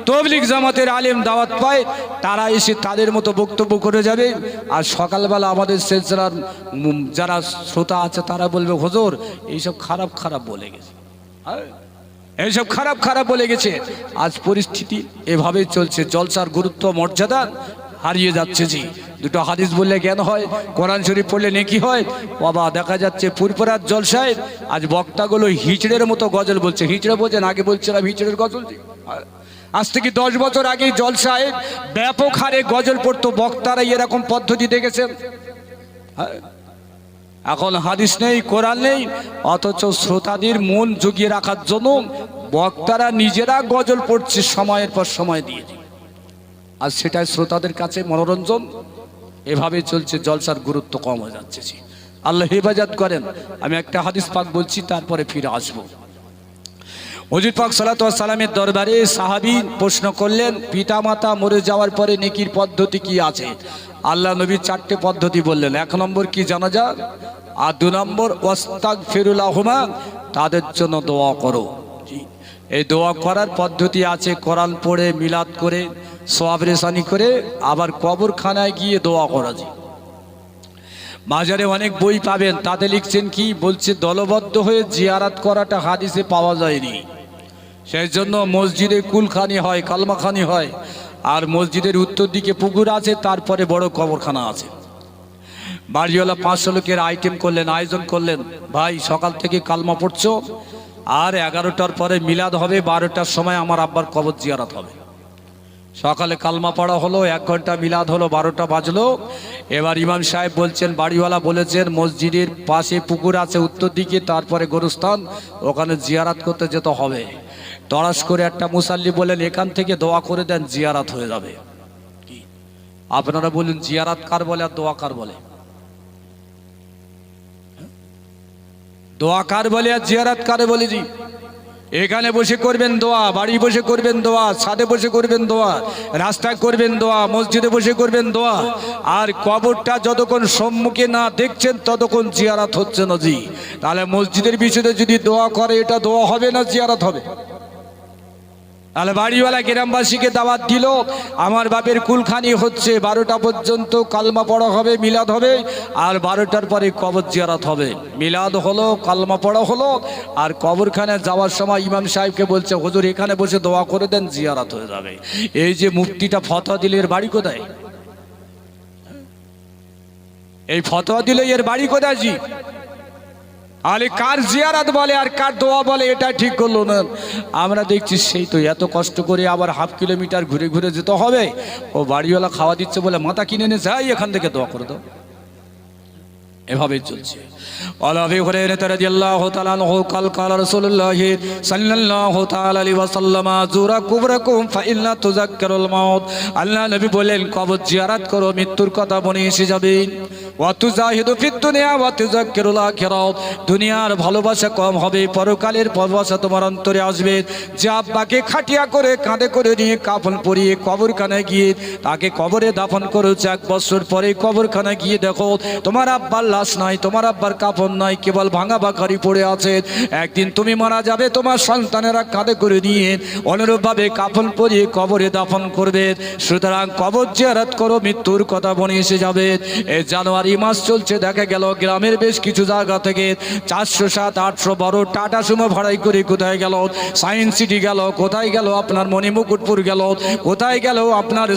তবলিগ জামাতের আলেম দাওয়াত পায়, তারা এসে তাদের মতো বক্তব্য করে যাবে। আর সকালবেলা আমাদের সিলসিলার যারা শ্রোতা আছে তারা বলবে, হুজুর এইসব খারাপ খারাপ বলে গেছে, এইসব খারাপ খারাপ বলে গেছে। আজ পরিস্থিতি এভাবেই চলছে। জলসার গুরুত্ব মর্যাদা হারিয়ে যাচ্ছে জি। দুটো হাদিস বললে জ্ঞান হয়, কোরআন শরীফ পড়লে নেকি হয়। বাবা দেখা যাচ্ছে ফুরফুরার জলসায় আজ বক্তাগুলো হিচড়ের মতো গজল বলছে। হিচড়ে বোঝেন? আগে বলছিলাম হিচড়ের গজল জি। আজ থেকে 10 বছর আগে জলসায় ব্যাপক হারে গজল পড়তো বক্তারা। এরকম পদ্ধতি দেখেছেন? এখন হাদিস নেই, কোরআন নেই, অথচ শ্রোতাদের মন জুগিয়ে রাখার জন্য বক্তারা নিজেরা গজল পড়ছে সময়ের পর সময় দিয়ে। আর সেটাই শ্রোতাদের কাছে মনোরঞ্জন। এভাবে চলছে, জলসার গুরুত্ব কম হয়ে যাচ্ছে। আল্লাহ হেফাজত করেন। আমি একটা হাদিস পাক বলছি, তারপরে ফিরে আসবো। হুজুর পাক সাল্লাল্লাহু আলাইহি সাল্লামের দরবারে সাহাবী প্রশ্ন করলেন, পিতা মাতা মরে যাওয়ার পরে নেকির পদ্ধতি কি আছে? আল্লাহ নবী 4টে পদ্ধতি বললেন। 1 নম্বর কি জানাজা, আর 2 নম্বর ওয়াস্তাগফিরুলাহুমা, তাদের জন্য দোয়া করো। এই দোয়া করার পদ্ধতি আছে, কোরআন পড়ে, মিলাদ করে, সওয়াব রেসানি করে, আবার কবরখানায় গিয়ে দোয়া করা যায়। বাজারে অনেক বই পাবেন, তাতে লিখছেন কি, বলছে দলবদ্ধ হয়ে জিয়ারাত করাটা হাদিসে পাওয়া যায়নি। সেই জন্য মসজিদে কুলখানি হয়, কালমাখানি হয়, আর মসজিদের উত্তর দিকে পুকুর আছে, তারপরে বড় কবরখানা আছে। বাড়িওয়ালা 500 লোকের আইটেম করলেন, আয়োজন করলেন, ভাই সকাল থেকে কালমা পড়ছো, আর 11টার পরে মিলাদ হবে, 12টার সময় আমার আব্বার কবর জিয়ারাত হবে। সকালে কালমা পড়া হলো, 1 ঘন্টা মিলাদ হলো, 12টা বাজলো। এবার ইমাম সাহেব বলছেন, বাড়িওয়ালা বলেছেন মসজিদের পাশে পুকুর আছে উত্তর দিকে, তারপরে গোরস্থান, ওখানে জিয়ারাত করতে যেতে হবে। তড়াস করে একটা মুসাল্লি বলেন, এখান থেকে দোয়া করে দেন, জিয়ারাত হয়ে যাবে। কি আপনারা বলুন, জিয়ারাত কার বলে আর দোয়া কার বলে? দোয়া কার বলে আর জিয়ারাত কারে বলে জি? এখানে বসে করবেন দোয়া, বাড়ি বসে করবেন দোয়া, ছাদে বসে করবেন দোয়া, রাস্তায় করবেন দোয়া, মসজিদে বসে করবেন দোয়া। আর কবরটা যতক্ষণ সম্মুখে না দেখছেন ততক্ষণ জিয়ারাত হচ্ছে না জি। তাহলে মসজিদের বিষয়ে যদি দোয়া করে এটা দোয়া হবে না জিয়ারাত হবে? তাহলে বাড়িওয়ালা গ্রামবাসীকে দাওয়াত দিল, আমার বাপের কুলখানি হচ্ছে 12টা পর্যন্ত কালমা পড়া হবে, মিলাদ হবে, আর 12টার পরে কবর জিয়ারত হবে। মিলাদ হলো, কালমা পড়া হলো, আর কবরখানে যাওয়ার সময় ইমাম সাহেবকে বলছে হুজুর এখানে বসে দোয়া করে দেন, জিয়ারত হয়ে যাবে। এই যে মুফতিটা ফতোয়া দিলে এর বাড়ি কোথায়? এই ফতোয়া দিলে এর বাড়ি কোথায় জি? আলে কার জিয়ারাত বলে আর কার দোয়া বলে এটা ঠিক করলো না। আমরা দেখছি সেই তো এত কষ্ট করে আবার হাফ কিলোমিটার ঘুরে ঘুরে যেতে হবে। ও বাড়িওয়ালা খাওয়া দিচ্ছে বলে মাথা কিনে নিয়ে যাই এখান থেকে দোয়া করে দাও, এভাবেই চলছে। আবু হুরায়রা রাদিয়াল্লাহু তাআলা আনহু قال قال رسول الله صلى الله تعالى عليه وسلم زورا قبركم فإن تذكروا الموت। আল্লাহ নবী বলেন কবর জিয়ারত করো, মৃত্যুর কথা মনে এসে যাবে। ওয়া তুজাহিদু ফিদ দুনিয়া ওয়া তুযাক্কিরুল আখিরাত। দুনিয়ার ভালোবাসা কম হবে, পরকালের ভালোবাসা তোমার অন্তরে আসবে। যে আব্বাকে খাটিয়া করে কাঁধে করে নিয়ে কাফন পরিয়ে কবরখানায় গিয়ে তাকে কবরে দাফন করেছে, 1 বছর পরে কবরখানায় গিয়ে দেখো তোমার আব্বার লাশ নাই, তোমার আব্বার কাফন নাই, কেবল ভাঙা বাকারি পড়ে আছে। একদিন তুমি মারা যাবে, তোমার সন্তানেরা কাঁধে করে নিয়ে অনুরূপভাবে কাফন পরিয়ে কবরে দাফন করবে। সুতরাং কবর জিয়ারত করো, মৃত্যুর কথা মনে এসে যাবে। এই জানুয়ারি মাস চলছে, দেখা গেল গ্রামের বেশ কিছু জায়গা থেকে 407, 800 বড় টাটা সুমো ভাড়াই করে কোথায় গেল, সায়েন্স সিটি গেল, কোথায় গেল আপনার মণিমুকুটপুর গেল, কোথায় গেল আপনার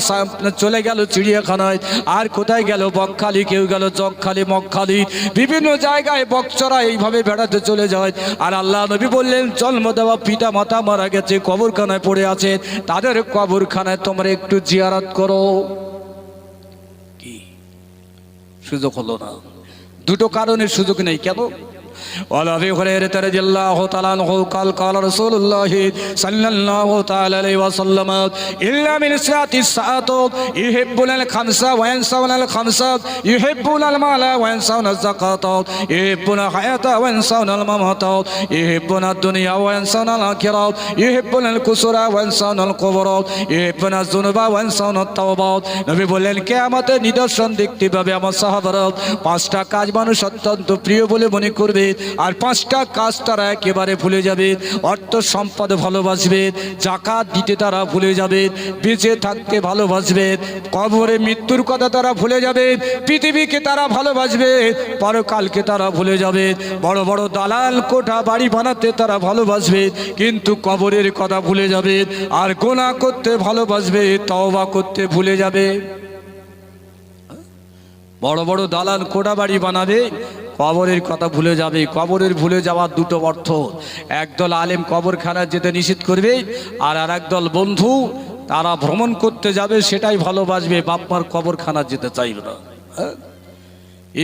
চলে গেল চিড়িয়াখানায়, আর কোথায় গেল বকখালি, কেউ গেল চকখালি, মকখালি, বিভিন্ন জায়গায় বক্সরা এইভাবে বেড়াতে চলে যায়। আর আল্লাহ নবী বললেন জন্ম দেওয়া পিতা মাতা মারা গেছে, কবরখানায় পড়ে আছে, তাদের কবরখানায় তোমরা একটু জিয়ারত করো। কি সুযোগ হলো না? দুটো কারণের সুযোগ নেই। কেন? আবু হুরায়রা রাদিয়াল্লাহু তাআলা আনহু قال قال رسول الله صلى الله تعالى عليه وسلم إلا من ساعة الساعة يحبون الخمسة وينسون الخمسة يحبون المال وينسون الزكاة يحبون الحياة وينسون الممات يحبون الدنيا وينسون الآخرة يحبون القصور وينسون القبور يحبون الذنوب وينسون التوبة। নবী বললেন কিয়ামতের নিদর্শন দেখতে পাবে আমার সাহাবারা 5টা কাজ মানুষ অত্যন্ত প্রিয় বলে মনে করবে, আর 5টা কাজ তারা একেবারে ভুলে যাবে। অর্থ সম্পদ ভালোবাসবে, যাকাত দিতে তারা ভুলে যাবে, বেঁচে থাকতে ভালোবাসবে, কবরে মৃত্যুর কথা তারা ভুলে যাবে, পৃথিবীকে তারা ভালোবাসবে, পরকালকে তারা ভুলে যাবে, বড় বড় দালাল কোঠা বাড়ি বানাতে তারা ভালোবাসবে, কিন্তু কবরের কথা ভুলে যাবে, আর গুনাহ করতে ভালোবাসবে, তওবা করতে ভুলে যাবে। বড় বড় দালাল কোঠা বাড়ি বানাবে, কবরের কথা ভুলে যাবে। কবরের ভুলে যাওয়ার দুটো অর্থ, একদল আলেম কবরখানায় যেতে নিষেধ করবে, আর একদল বন্ধু তারা ভ্রমণ করতে যাবে, সেটাই ভালোবাসবে, বাপ্পার কবরখানা যেতে চাইবে না।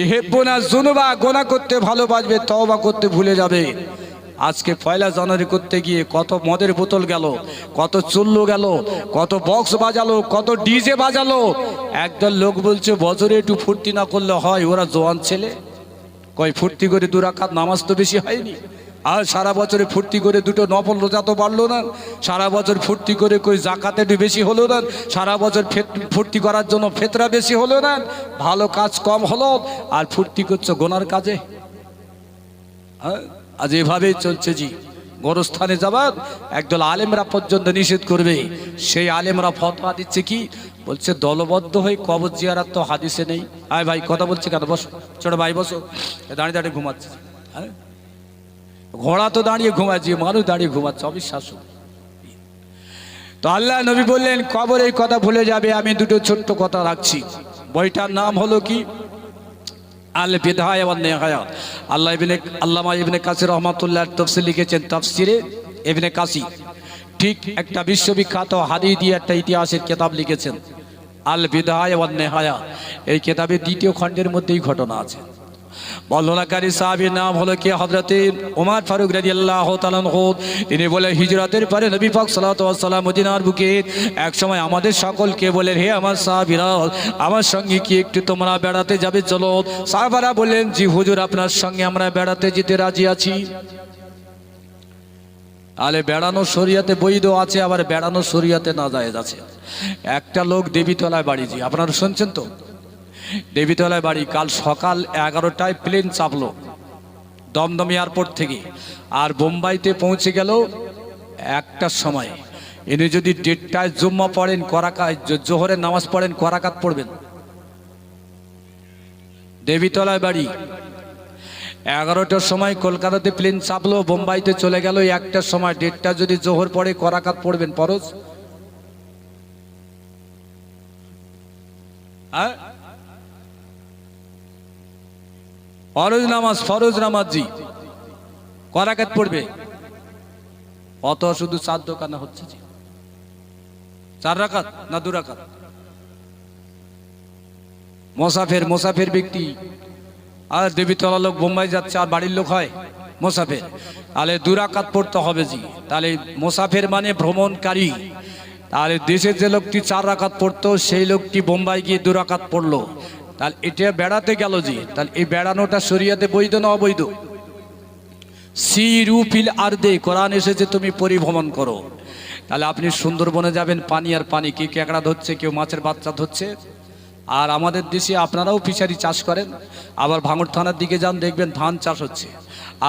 ইহিব্বুনা যুনুবা, গুনাহ করতে ভালোবাসবে, তওবা করতে ভুলে যাবে। আজকে পয়লা জানুয়ারি করতে গিয়ে কত মদের বোতল গেল, কত চুল্লু গেল, কত বক্স বাজালো, কত ডিজে বাজালো। একদল লোক বলছে বছরে একটু ফুর্তি না করলে হয়, ওরা জোয়ান ছেলে, কয় ফুর্তি করে 2 রাকাত নামাজ তো বেশি হয়নি, আর সারা বছরে ফুর্তি করে 2টো নফল রোজা তো বাড়লো না, সারা বছর ফুর্তি করে কই জাকাত একটু বেশি হলো না, সারা বছর ফুর্তি করার জন্য ফেতরা বেশি হলো না, ভালো কাজ কম হলো, আর ফুর্তি করছো গোনার কাজে। আজ এভাবেই চলছে জি। গোরস্থানে যাবার একদল আলেমরা পর্যন্ত নিষেধ করবে। সেই আলেমরা ফতোয়া দিচ্ছে কি, বলছে দলবদ্ধ হয়ে কবর জিয়ারত তো হাদিসে নেই। আয় ভাই কথা বলছে কেন, বসো ছোট ভাই বসো, দাঁড়িয়ে দাঁড়িয়ে ঘুমাচ্ছে। হ্যাঁ, ঘোড়া তো দাঁড়িয়ে ঘুমাচ্ছে, মানুষ দাঁড়িয়ে ঘুমাচ্ছে, অবিশ্বাস্য। তো আল্লাহ নবী বললেন কবরের কথা ভুলে যাবে। আমি দুটো ছোট্ট কথা রাখছি। বইটার নাম হলো কি, আল বিদায়া ওয়ান নিহায়া। আল্লামা ইবনে কাসির রহমাতুল্লাহ তাফসীর লিখেছেন, তাফসীরে ইবনে কাসির ঠিক একটা বিশ্ববিখ্যাত হাদিস দিয়ে একটা ইতিহাসের কিতাব লিখেছেন, আল বিদায়া ওয়ান নিহায়া। এই কিতাবের 2য় খণ্ডের মধ্যেই ঘটনা আছে। বর্ণনাকারী সাহাবীর নাম হলো কি হযরতে ওমর ফারুক রাদিয়াল্লাহু তাআলা আনহু। তিনি বলে হিজরতের পরে নবী পাক সাল্লাল্লাহু আলাইহি ওয়াসাল্লাম মদিনার বুকে এক সময় আমাদের সকলকে বলেন, হে আমার সাহাবীরা, আমার সঙ্গে কি একটু তোমরা বেড়াতে যাবে, চলো। সাহাবারা বললেন, জি হুজুর, আপনার সঙ্গে আমরা বেড়াতে যেতে রাজি আছি। আলে বেড়ানো শরিয়াতে বৈধ আছে, আবার বেড়ানো শরিয়াতে নাজায়েজ আছে। একটা লোক দেবীতলায় বাড়ি, জি আপনারা শুনছেন তো, দেবীতলায় বাড়ি, কাল সকাল 11টায় প্লেন চাপলো দমদম এয়ারপোর্ট থেকে, আর বোম্বাইতে পৌঁছে গেল 1টার সময়। ইনি যদি 1:30টায় জুম্মা পড়েন, জোহরের নামাজ পড়েন, করাকাত পড়বেন। দেবীতলায় বাড়ি, 11টার সময় কলকাতাতে প্লেন চাপলো, বোম্বাইতে চলে গেল 1টার সময়। 1:30টা যদি জোহর পড়ে, করাকাত পড়বেন ফরজ? ফরজ নামাজ জি, করাকাত পড়বে। অত শুধু 4 দোকানে হচ্ছে জি, 4 রাকাত না 2 রাকাত? মোসাফের ব্যক্তি, আর দেবীতলা লোক বোম্বাই যাচ্ছে, আর বাড়ির লোক হয় মোসাফের, তাহলে 2 রাকাত পড়তে হবে জি। তাহলে মোসাফের মানে ভ্রমণকারী। তাহলে দেশের যে লোকটি 4 রাকাত পড়তো, সেই লোকটি বোম্বাই গিয়ে 2 রাকাত পড়লো, তাহলে এটা বেড়াতে গেল জি। তাহলে এই বেড়ানোটা শরিয়াতে বৈধ না অবৈধ? সিরু ফিল আরদে, কোরআন এসেছে তুমি পরিভ্রমণ করো। তাহলে আপনি সুন্দরবনে যাবেন, পানি আর পানি, কেউ কেকড়া ধরছে, কেউ মাছের বাচ্চা ধরছে। আর আমাদের দেশে আপনারাও ফিশারি চাষ করেন, আবার ভাঙড় থানার দিকে যান, দেখবেন ধান চাষ হচ্ছে।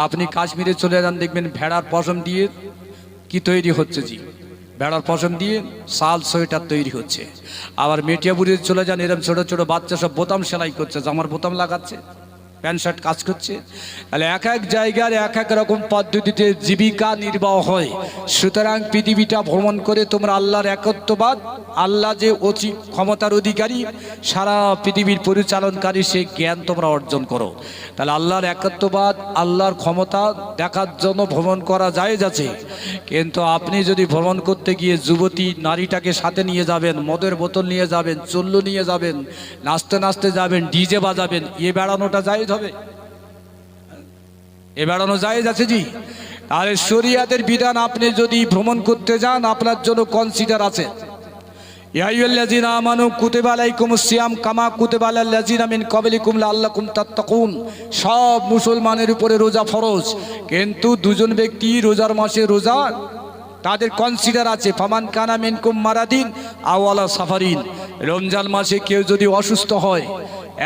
আপনি কাশ্মীরে চলে যান, দেখবেন ভেড়ার পশম দিয়ে কি তৈরি হচ্ছে জি, ভেড়ার পশম দিয়ে শাল সোয়েটার তৈরি হচ্ছে। আবার মেটিয়াবুড়ি চলে যান, এরকম ছোট ছোট বাচ্চা সব বোতাম সেলাই করছে, জামার বোতাম লাগাচ্ছে, প্যান্ট শার্ট কাজ করছে। তাহলে এক এক জায়গার এক এক রকম পদ্ধতিতে জীবিকা নির্বাহ হয়। সুতরাং পৃথিবীটা ভ্রমণ করে তোমরা আল্লাহর একত্ববাদ, আল্লাহ যে অতি ক্ষমতার অধিকারী, সারা পৃথিবীর পরিচালনকারী, সেই জ্ঞান তোমরা অর্জন করো। তাহলে আল্লাহর একত্ববাদ, আল্লাহর ক্ষমতা দেখার জন্য ভ্রমণ করা জায়েজ আছে। কিন্তু আপনি যদি ভ্রমণ করতে গিয়ে যুবতী নারীটাকে সাথে নিয়ে যাবেন, মদের বোতল নিয়ে যাবেন, চুল্লু নিয়ে যাবেন, নাচতে নাচতে যাবেন, ডিজে বাজাবেন, এ বেড়ানোটা জায়েজ হবে? এ বেড়ানো জায়েজ আছে জি? তাহলে শরিয়াতের বিধান, আপনি যদি ভ্রমণ করতে যান, আপনার জন্য কনসিডার আছে। ইয়া আইয়ুহাল্লাযীনা আমানু কুতিবা আলাইকুমুস সিয়াম কামা কুতিবা আলাল্লাযীনা মিন ক্বাবলিকুম লাআল্লাকুম তাত্তাকুন। সব মুসলমানের উপরে রোজা ফরজ, কিন্তু দুজন ব্যক্তি রোজার মাসে রোজা, তাদের কনসিডার আছে। ফামান কানা মিনকুম মারাদিন আও আলা সাফারিন। রমজান মাসে কেউ যদি অসুস্থ হয়,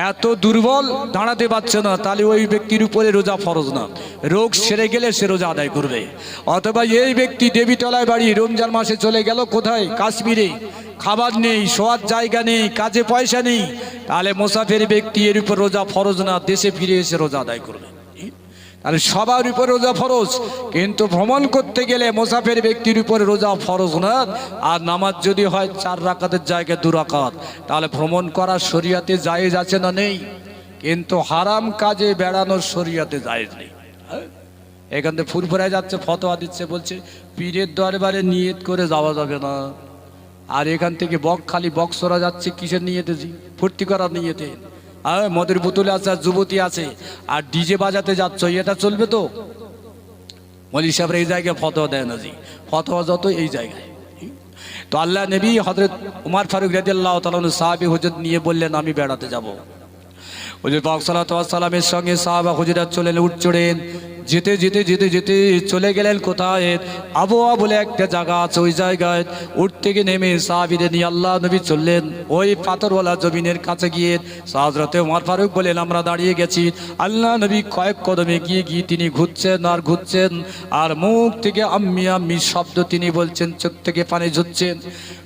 এত দুর্বল, দাঁড়াতে পারছে না, তাহলে ওই ব্যক্তির উপরে রোজা ফরজ না। রোগ সেরে গেলে সে রোজা আদায় করবে। অথবা এই ব্যক্তি দেবীতলায় বাড়ি, রমজান মাসে চলে গেল কোথায়, কাশ্মীরে, খাবার নেই, শোয়ার জায়গা নেই, কাজে পয়সা নেই, তাহলে মুসাফির ব্যক্তি এর উপর রোজা ফরজ না, দেশে ফিরে এসে রোজা আদায় করবে। তাহলে সবার উপর রোজা ফরজ, কিন্তু ভ্রমণ করতে গেলে মুসাফির ব্যক্তির উপরে রোজা ফরজ না। আর নামাজ যদি হয় 4 রাকাতের জায়গায় 2 রাকাত, তাহলে ভ্রমণ করা শরিয়াতে জায়েজ আছে না নেই? কিন্তু হারাম কাজে বেড়ানোর শরিয়াতে জায়েজ নেই। এখান থেকে ফুরফুরায় যাচ্ছে, ফতোয়া দিচ্ছে, বলছে পীরের দরবারে নিয়ত করে যাওয়া যাবে না। আর এখান থেকে খালি বক্সরা যাচ্ছে কিসের নিয়তে? ফুর্তি করার নিয়তে। আর মদের বোতলে আছে, আর যুবতী আছে, আর ডিজে বাজাতে যাচ্ছ, এটা চলবে তো? মৌলভী সাহেবরা এই জায়গায় ফতোয়া দেয় না জি, ফতোয়া যত এই জায়গায়। তো আল্লাহ নবী হযরত ওমর ফারুক রাদিয়াল্লাহু তাআলা আনহু সাহাবী হুজুর নিয়ে বললেন, আমি বেড়াতে যাব। হুজুর পাক সাল্লাল্লাহু আলাইহি ওয়াসাল্লামের সঙ্গে সাহাবা হুজুরাত চলেন, উঠ চড়েন, যেতে যেতে যেতে যেতে চলে গেলেন কোথায়, আবওয়া বলে একটা জায়গা আছে, ওই জায়গায় উঠ থেকে নেমে সাহাবীদের নিয়ে আল্লাহ নবী চললেন ওই পাথরওয়ালা জমিনের কাছে গিয়ে। হযরত ওমর ফারুক বলেন, আমরা দাঁড়িয়ে গেছি। আল্লাহ নবী কয়েক কদমে গিয়ে গিয়ে তিনি ঘুরছেন আর ঘুরছেন, আর মুখ থেকে আম্মি আম্মি শব্দ তিনি বলছেন, চোখ থেকে পানি ঝরছেন।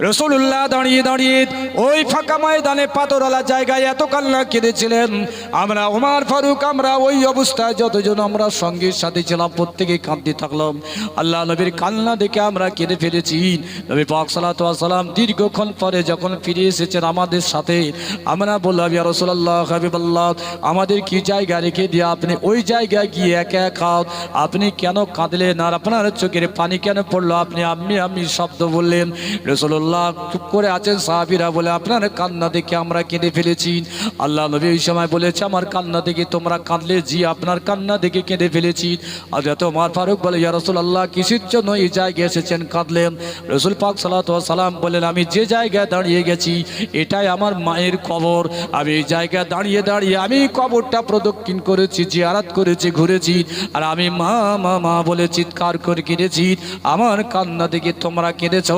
রাসূলুল্লাহ দাঁড়িয়ে দাঁড়িয়ে ওই ফাঁকা ময়দানে পাথরওয়ালা জায়গায় এত কান্না কেঁদেছিলেন। আমরা ওমর ফারুক, আমরা ওই অবস্থায় যতজন আমরা সঙ্গী নবীর সাথে ছিলাম, প্রত্যেকে কাঁদতে থাকলাম। আল্লাহ নবীর কান্না দেখে আমরা কেঁদে ফেলেছি। নবী পাক সাল্লাল্লাহু আলাইহি ওয়াসাল্লাম দীর্ঘক্ষণ পরে যখন ফিরে এসেছেন আমাদের সাথে, আমরা বললাম ইয়া রাসূলুল্লাহ হাবিবাল্লাহ, আমাদের কি জায়গা রেখে দিয়ে আপনি ওই জায়গায় গিয়ে একা একা আপনি কেন কাঁদলেন, আর আপনার চোখের পানি কেন পড়লো, আপনি আম্মি আম্মি শব্দ বললেন। রাসূলুল্লাহ চুপ করে আছেন, সাহাবীরা বলে আপনার কান্না দেখে আমরা কেঁদে ফেলেছি। আল্লাহ নবী ওই সময় বলেছে আমার কান্না দেখে তোমরা কাঁদলে? জি, আপনার কান্না দেখে কেঁদে ফেলেছি। হযরত ওমর ফারুক বলে ইয়া রাসূলুল্লাহ কিসের জন্য এই জায়গায় এসেছেন, কাঁদলেন? রাসূল পাক সাল্লাল্লাহু আলাইহি ওয়াসাল্লাম বলেন আমি যে জায়গায় দাঁড়িয়ে গেছি এটাই আমার মায়ের কবর। আমি এই জায়গায় দাঁড়িয়ে দাঁড়িয়ে আমি কবরটা প্রদক্ষিণ করেছি, জিয়ারত করেছি, ঘুরেছি, আর আমি মা মা মা বলে চিৎকার করে কেঁদেছি। আমার কান্না দেখে তোমরা কেঁদেছ,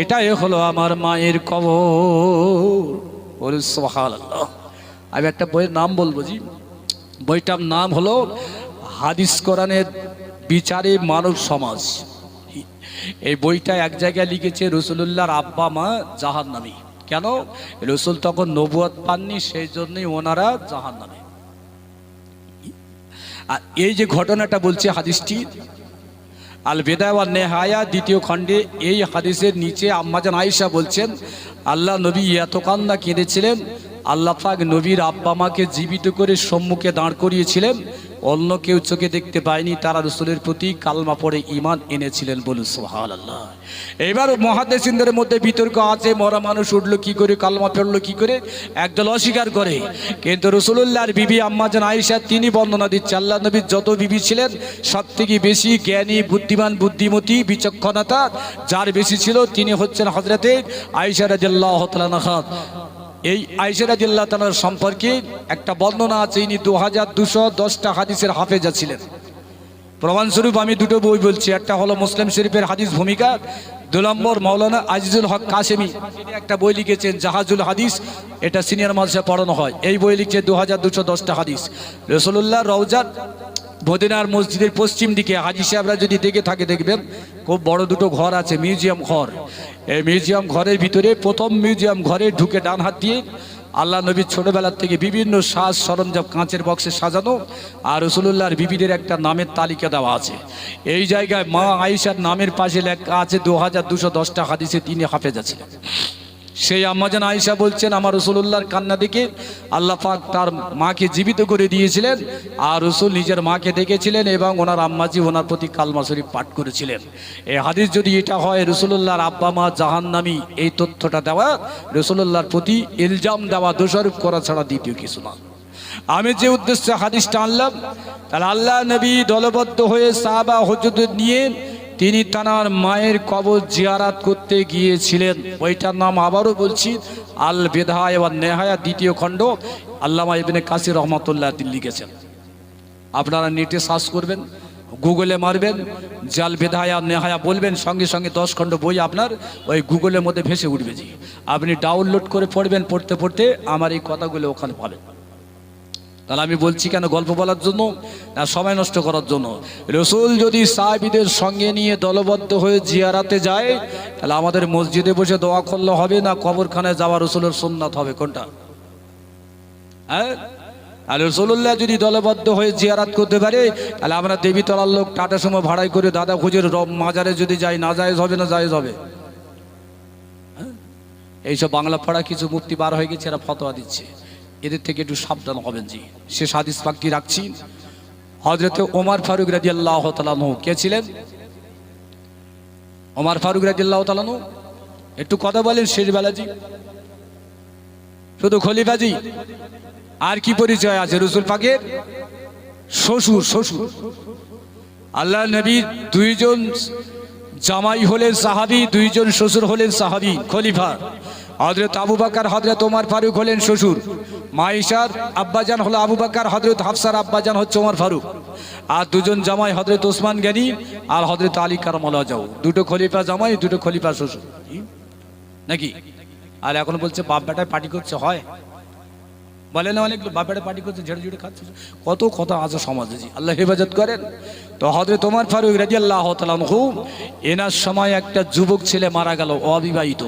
এটাই হলো আমার মায়ের কবর। বলে সুবহানাল্লাহ। আমি একটা বইয়ের নাম বলবো জি, বইটার নাম হলো হাদিস কোরআনের বিচারে মানব সমাজ। এই বইটা এক জায়গায় লিখেছে রাসূলুল্লাহর আব্বা মা জাহান্নামী। কেন? রাসূল তখন নবুয়ত পাননি, সেই জন্যই ওনারা জাহান্নামী। আর এই যে ঘটনাটা বলছে হাদিসটি আল বিদায়া ওয়ান নিহায়া দ্বিতীয় খণ্ডে, এই হাদিসের নিচে আম্মাজান আয়েশা বলছেন আল্লাহ নবী এত কান্না কেঁদেছিলেন, আল্লাহ পাক নবীর আব্বা মাকে জীবিত করে সম্মুখে দাঁড় করিয়েছিলেন, অন্য কেউ চোখে দেখতে পায়নি, তারা রাসূলের প্রতি কালমা পড়ে ঈমান এনেছিলেন। বলুন সুবহানাল্লাহ। এবার মুহাদ্দিসিনদের মধ্যে বিতর্ক আছে, মরা মানুষ উঠলো কি করে, কালমা পড়লো কি করে, একদল অস্বীকার করে। কিন্তু রাসূলুল্লাহর বিবি আম্মাজান আয়েশা তিনি বর্ণনা দিচ্ছে আল্লাহ নবীর যত বিবি ছিলেন সব থেকে বেশি জ্ঞানী, বুদ্ধিমান, বুদ্ধিমতী, বিচক্ষণতা যার বেশি ছিল তিনি হচ্ছেন হযরতে আয়েশা রাদিয়াল্লাহু তাআলা আনহা। এই আয়েশা রাদিয়াল্লাহু তাআলার সম্পর্কে একটা বর্ণনা আছে, ইনি 2210টা হাদিসের হাফেজা ছিলেন। প্রমাণস্বরূপ আমি দুটো বই বলছি, একটা হলো মুসলিম শরীফের হাদিস ভূমিকা, 2 নম্বর মাওলানা আজিজুল হক কাশেমি তিনি একটা বই লিখেছেন জাহাজুল হাদিস, এটা সিনিয়র মাদ্রাসায় পড়ানো হয়। এই বই লিখছে 2210টা হাদিস। রাসূলুল্লাহ রওজা মদিনার মসজিদের পশ্চিম দিকে, হাজী সাহেবরা যদি দেখে থাকে দেখবেন খুব বড় দুটো ঘর আছে, মিউজিয়াম ঘর। এই মিউজিয়াম ঘরের ভিতরে প্রথম মিউজিয়াম ঘরে ঢুকে ডান হাত দিয়ে আল্লাহ নবীর ছোটবেলার থেকে বিভিন্ন সাজ সরঞ্জাম কাঁচের বক্সে সাজানো, আর রাসূলুল্লাহর বিবিদের একটা নামের তালিকা দেওয়া আছে। এই জায়গায় মা আয়েশার নামের পাশে লেখা আছে 2210টা হাদিসে তিনি হাফেজা ছিলেন। সেই আম্মাজান আয়েশা বলছেন আমার রাসূলুল্লাহর কান্না দেখে আল্লাহ পাক তার মাকে জীবিত করে দিয়েছিলেন, আর রাসূল নিজের মাকে দেখেছিলেন এবং ওনার আম্মাজি ওনার প্রতি কালমা শরীফ পাঠ করেছিলেন। এই হাদিস যদি এটা হয় রাসূলুল্লাহর আব্বা মা জাহান্নামী, এই তথ্যটা দেওয়া রাসূলুল্লাহর প্রতি ইলজাম দেওয়া, দোষারোপ করা ছাড়া দ্বিতীয় কিছু না। আমি যে উদ্দেশ্যে হাদিসটা আনলাম, তাহলে আল্লাহ নবী দলবদ্ধ হয়ে সাহাবা হুজুরদের নিয়ে তিনি তার মায়ের কবর জিয়ারাত করতে গিয়েছিলেন। ওইটার নাম আবারও বলছি আল বিদায়া ওয়ান নিহায়া দ্বিতীয় খণ্ড, আল্লামা ইবনে কাসির রহমাতুল্লাহ তিনি লিখেছেন। আপনারা নেটে সার্চ করবেন, গুগলে মারবেন জাল বিদায়া নেহায়া বলবেন, সঙ্গে সঙ্গে 10 খণ্ড বই আপনার ওই গুগলের মধ্যে ভেসে উঠবে। জি, আপনি ডাউনলোড করে পড়বেন, পড়তে পড়তে আমার এই কথাগুলো ওখানে পাবেন। তাহলে আমি বলছি কেন, গল্প বলার জন্য না সময় নষ্ট করার জন্য? রাসূল যদি সাহাবীদের সঙ্গে নিয়ে দলবদ্ধ হয়ে জিয়ারাতে যায়, তাহলে আমাদের মসজিদে বসে দোয়া করলে হবে না কবরখানায় যাওয়া রাসূলের সুন্নাত হবে? কোনটা? হ্যাঁ, আর রাসূলুল্লাহ যদি দলবদ্ধ হয়ে জিয়ারাত করতে পারে, তাহলে আমরা দেবীতলার লোক টাটা সুমো ভাড়াই করে দাদা খুঁজের মাজারে যদি যাই, না জায়েজ হবে না জায়েজ হবে? এইসব বাংলা পড়া কিছু মুফতি বার হয়ে গেছে, এরা ফতোয়া দিচ্ছে, এদের থেকে একটু সাবধান হবেন। জি, শেষ হাদিস পাক কি রাখছি, হযরতে ওমর ফারুক রাদিয়াল্লাহু তাআলা আনহু কে ছিলেন? ওমর ফারুক রাদিয়াল্লাহু তাআলা আনহু, একটু কথা বলেন শেষ বেলা জি, শুধু খলিফাজি, আর কি পরিচয় আছে? রাসূল পাকের শ্বশুর। শ্বশুর আল্লাহ নবী 2 জন জামাই হলেন সাহাবী, 2 জন শ্বশুর হলেন সাহাবী খলিফা। হযরত আবু বকর হযরত ওমর ফারুক হলেন শ্বশুর, মা আয়েশার আব্বাজান হলো আবু বকর, হযরত হাফসার আব্বাজান হচ্ছে ওমর ফারুক, আর 2 জন জামাই হযরত ওসমান গনি আর হযরত আলী কারামাল্লাহু ওয়াজহু। 2টো খলিফা জামাই, 2টো খলিফা শ্বশুর নাকি? আর এখন বলছে বাপ বেটায় পার্টি করছে, হয় বলে না? অনেক বাপ বেটা পার্টি করছে, ঝেড়ে ঝেড়ে খাচ্ছে, কত কথা আছে সমাজে। জি, আল্লাহ হেফাজত করেন। তো হযরত ওমর ফারুক রাদিয়াল্লাহু তাআলা আনহু, এনার সময় একটা যুবক ছেলে মারা গেল, অবিবাহিত।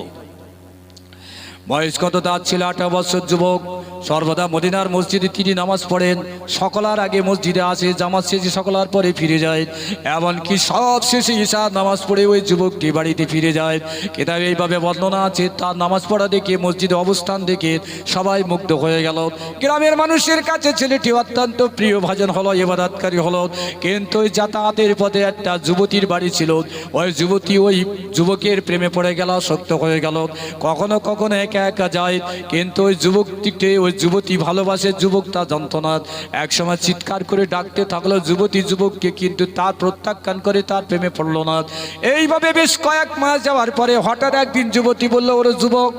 বয়স কত তার ছিল 18 বছর। যুবক সর্বদা মদিনার মসজিদে তিনি নামাজ পড়েন। সকলার আগে মসজিদে আসে, জামাত শেষে সকলার পরে ফিরে যায়। এমনকি সব শেষে ঈশার নামাজ পড়ে ওই যুবকটি বাড়িতে ফিরে যায়। কিতাবে এইভাবে বর্ণনা আছে, তার নামাজ পড়া দেখে, মসজিদে অবস্থান দেখে সবাই মুগ্ধ হয়ে গেল। গ্রামের মানুষের কাছে ছেলেটি অত্যন্ত প্রিয় ভাজন হলো, ইবাদতকারী হলো। কিন্তু ওই যাতায়াতের পথে একটা যুবতীর বাড়ি ছিল। ওই যুবতী ওই যুবকের প্রেমে পড়ে গেল, শক্ত হয়ে গেল। কখনো কখনো একা একা যায়, কিন্তু ওই যুবকটিকে ওই যুবতী ভালোবাসে, যুবক তা জানত না। একসময় চিৎকার করে ডাকতে থাকলো যুবতী যুবককে, কিন্তু তার প্রত্যাখ্যান করে তার প্রেমে পড়লো না। এইভাবে বেশ কয়েক মাস যাওয়ার পরে হঠাৎ একদিন যুবতী বলল, ওরে যুবক,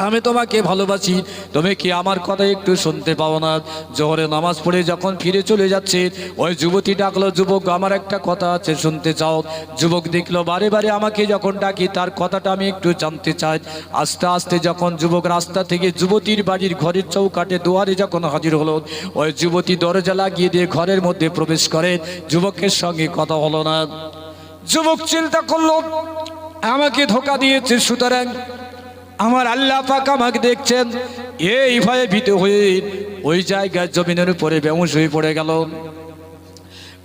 আমি তোমাকে ভালোবাসি, তুমি কি আমার কথা একটু শুনতে পাও না? জোহরে নামাজ পড়ে যখন ফিরে চলে যাচ্ছে, ওই যুবতী ডাকলো, যুবক আমার একটা কথা আছে, শুনতে চাও? যুবক দেখলো বারে বারে আমাকে যখন ডাকি তার কথাটা আমি একটু জানতে চাই। আস্তে আস্তে যখন যুবক রাস্তা থেকে যুবতীর বাড়ির ঘরের চৌকাঠে দুয়ারে যখন হাজির হলো, ওই যুবতী দরজা লাগিয়ে দিয়ে ঘরের মধ্যে প্রবেশ করে। যুবকের সঙ্গে কথা হলো না। যুবক চিন্তা করলো, আমাকে ধোঁকা দিয়েছে, সুতরাং আমার আল্লাহ পাক আমাকে দেখছেন। এই ভয়ে ভীত হয়ে ওই জায়গায় জমিনের উপরে বেহুশ হয়ে পড়ে গেল।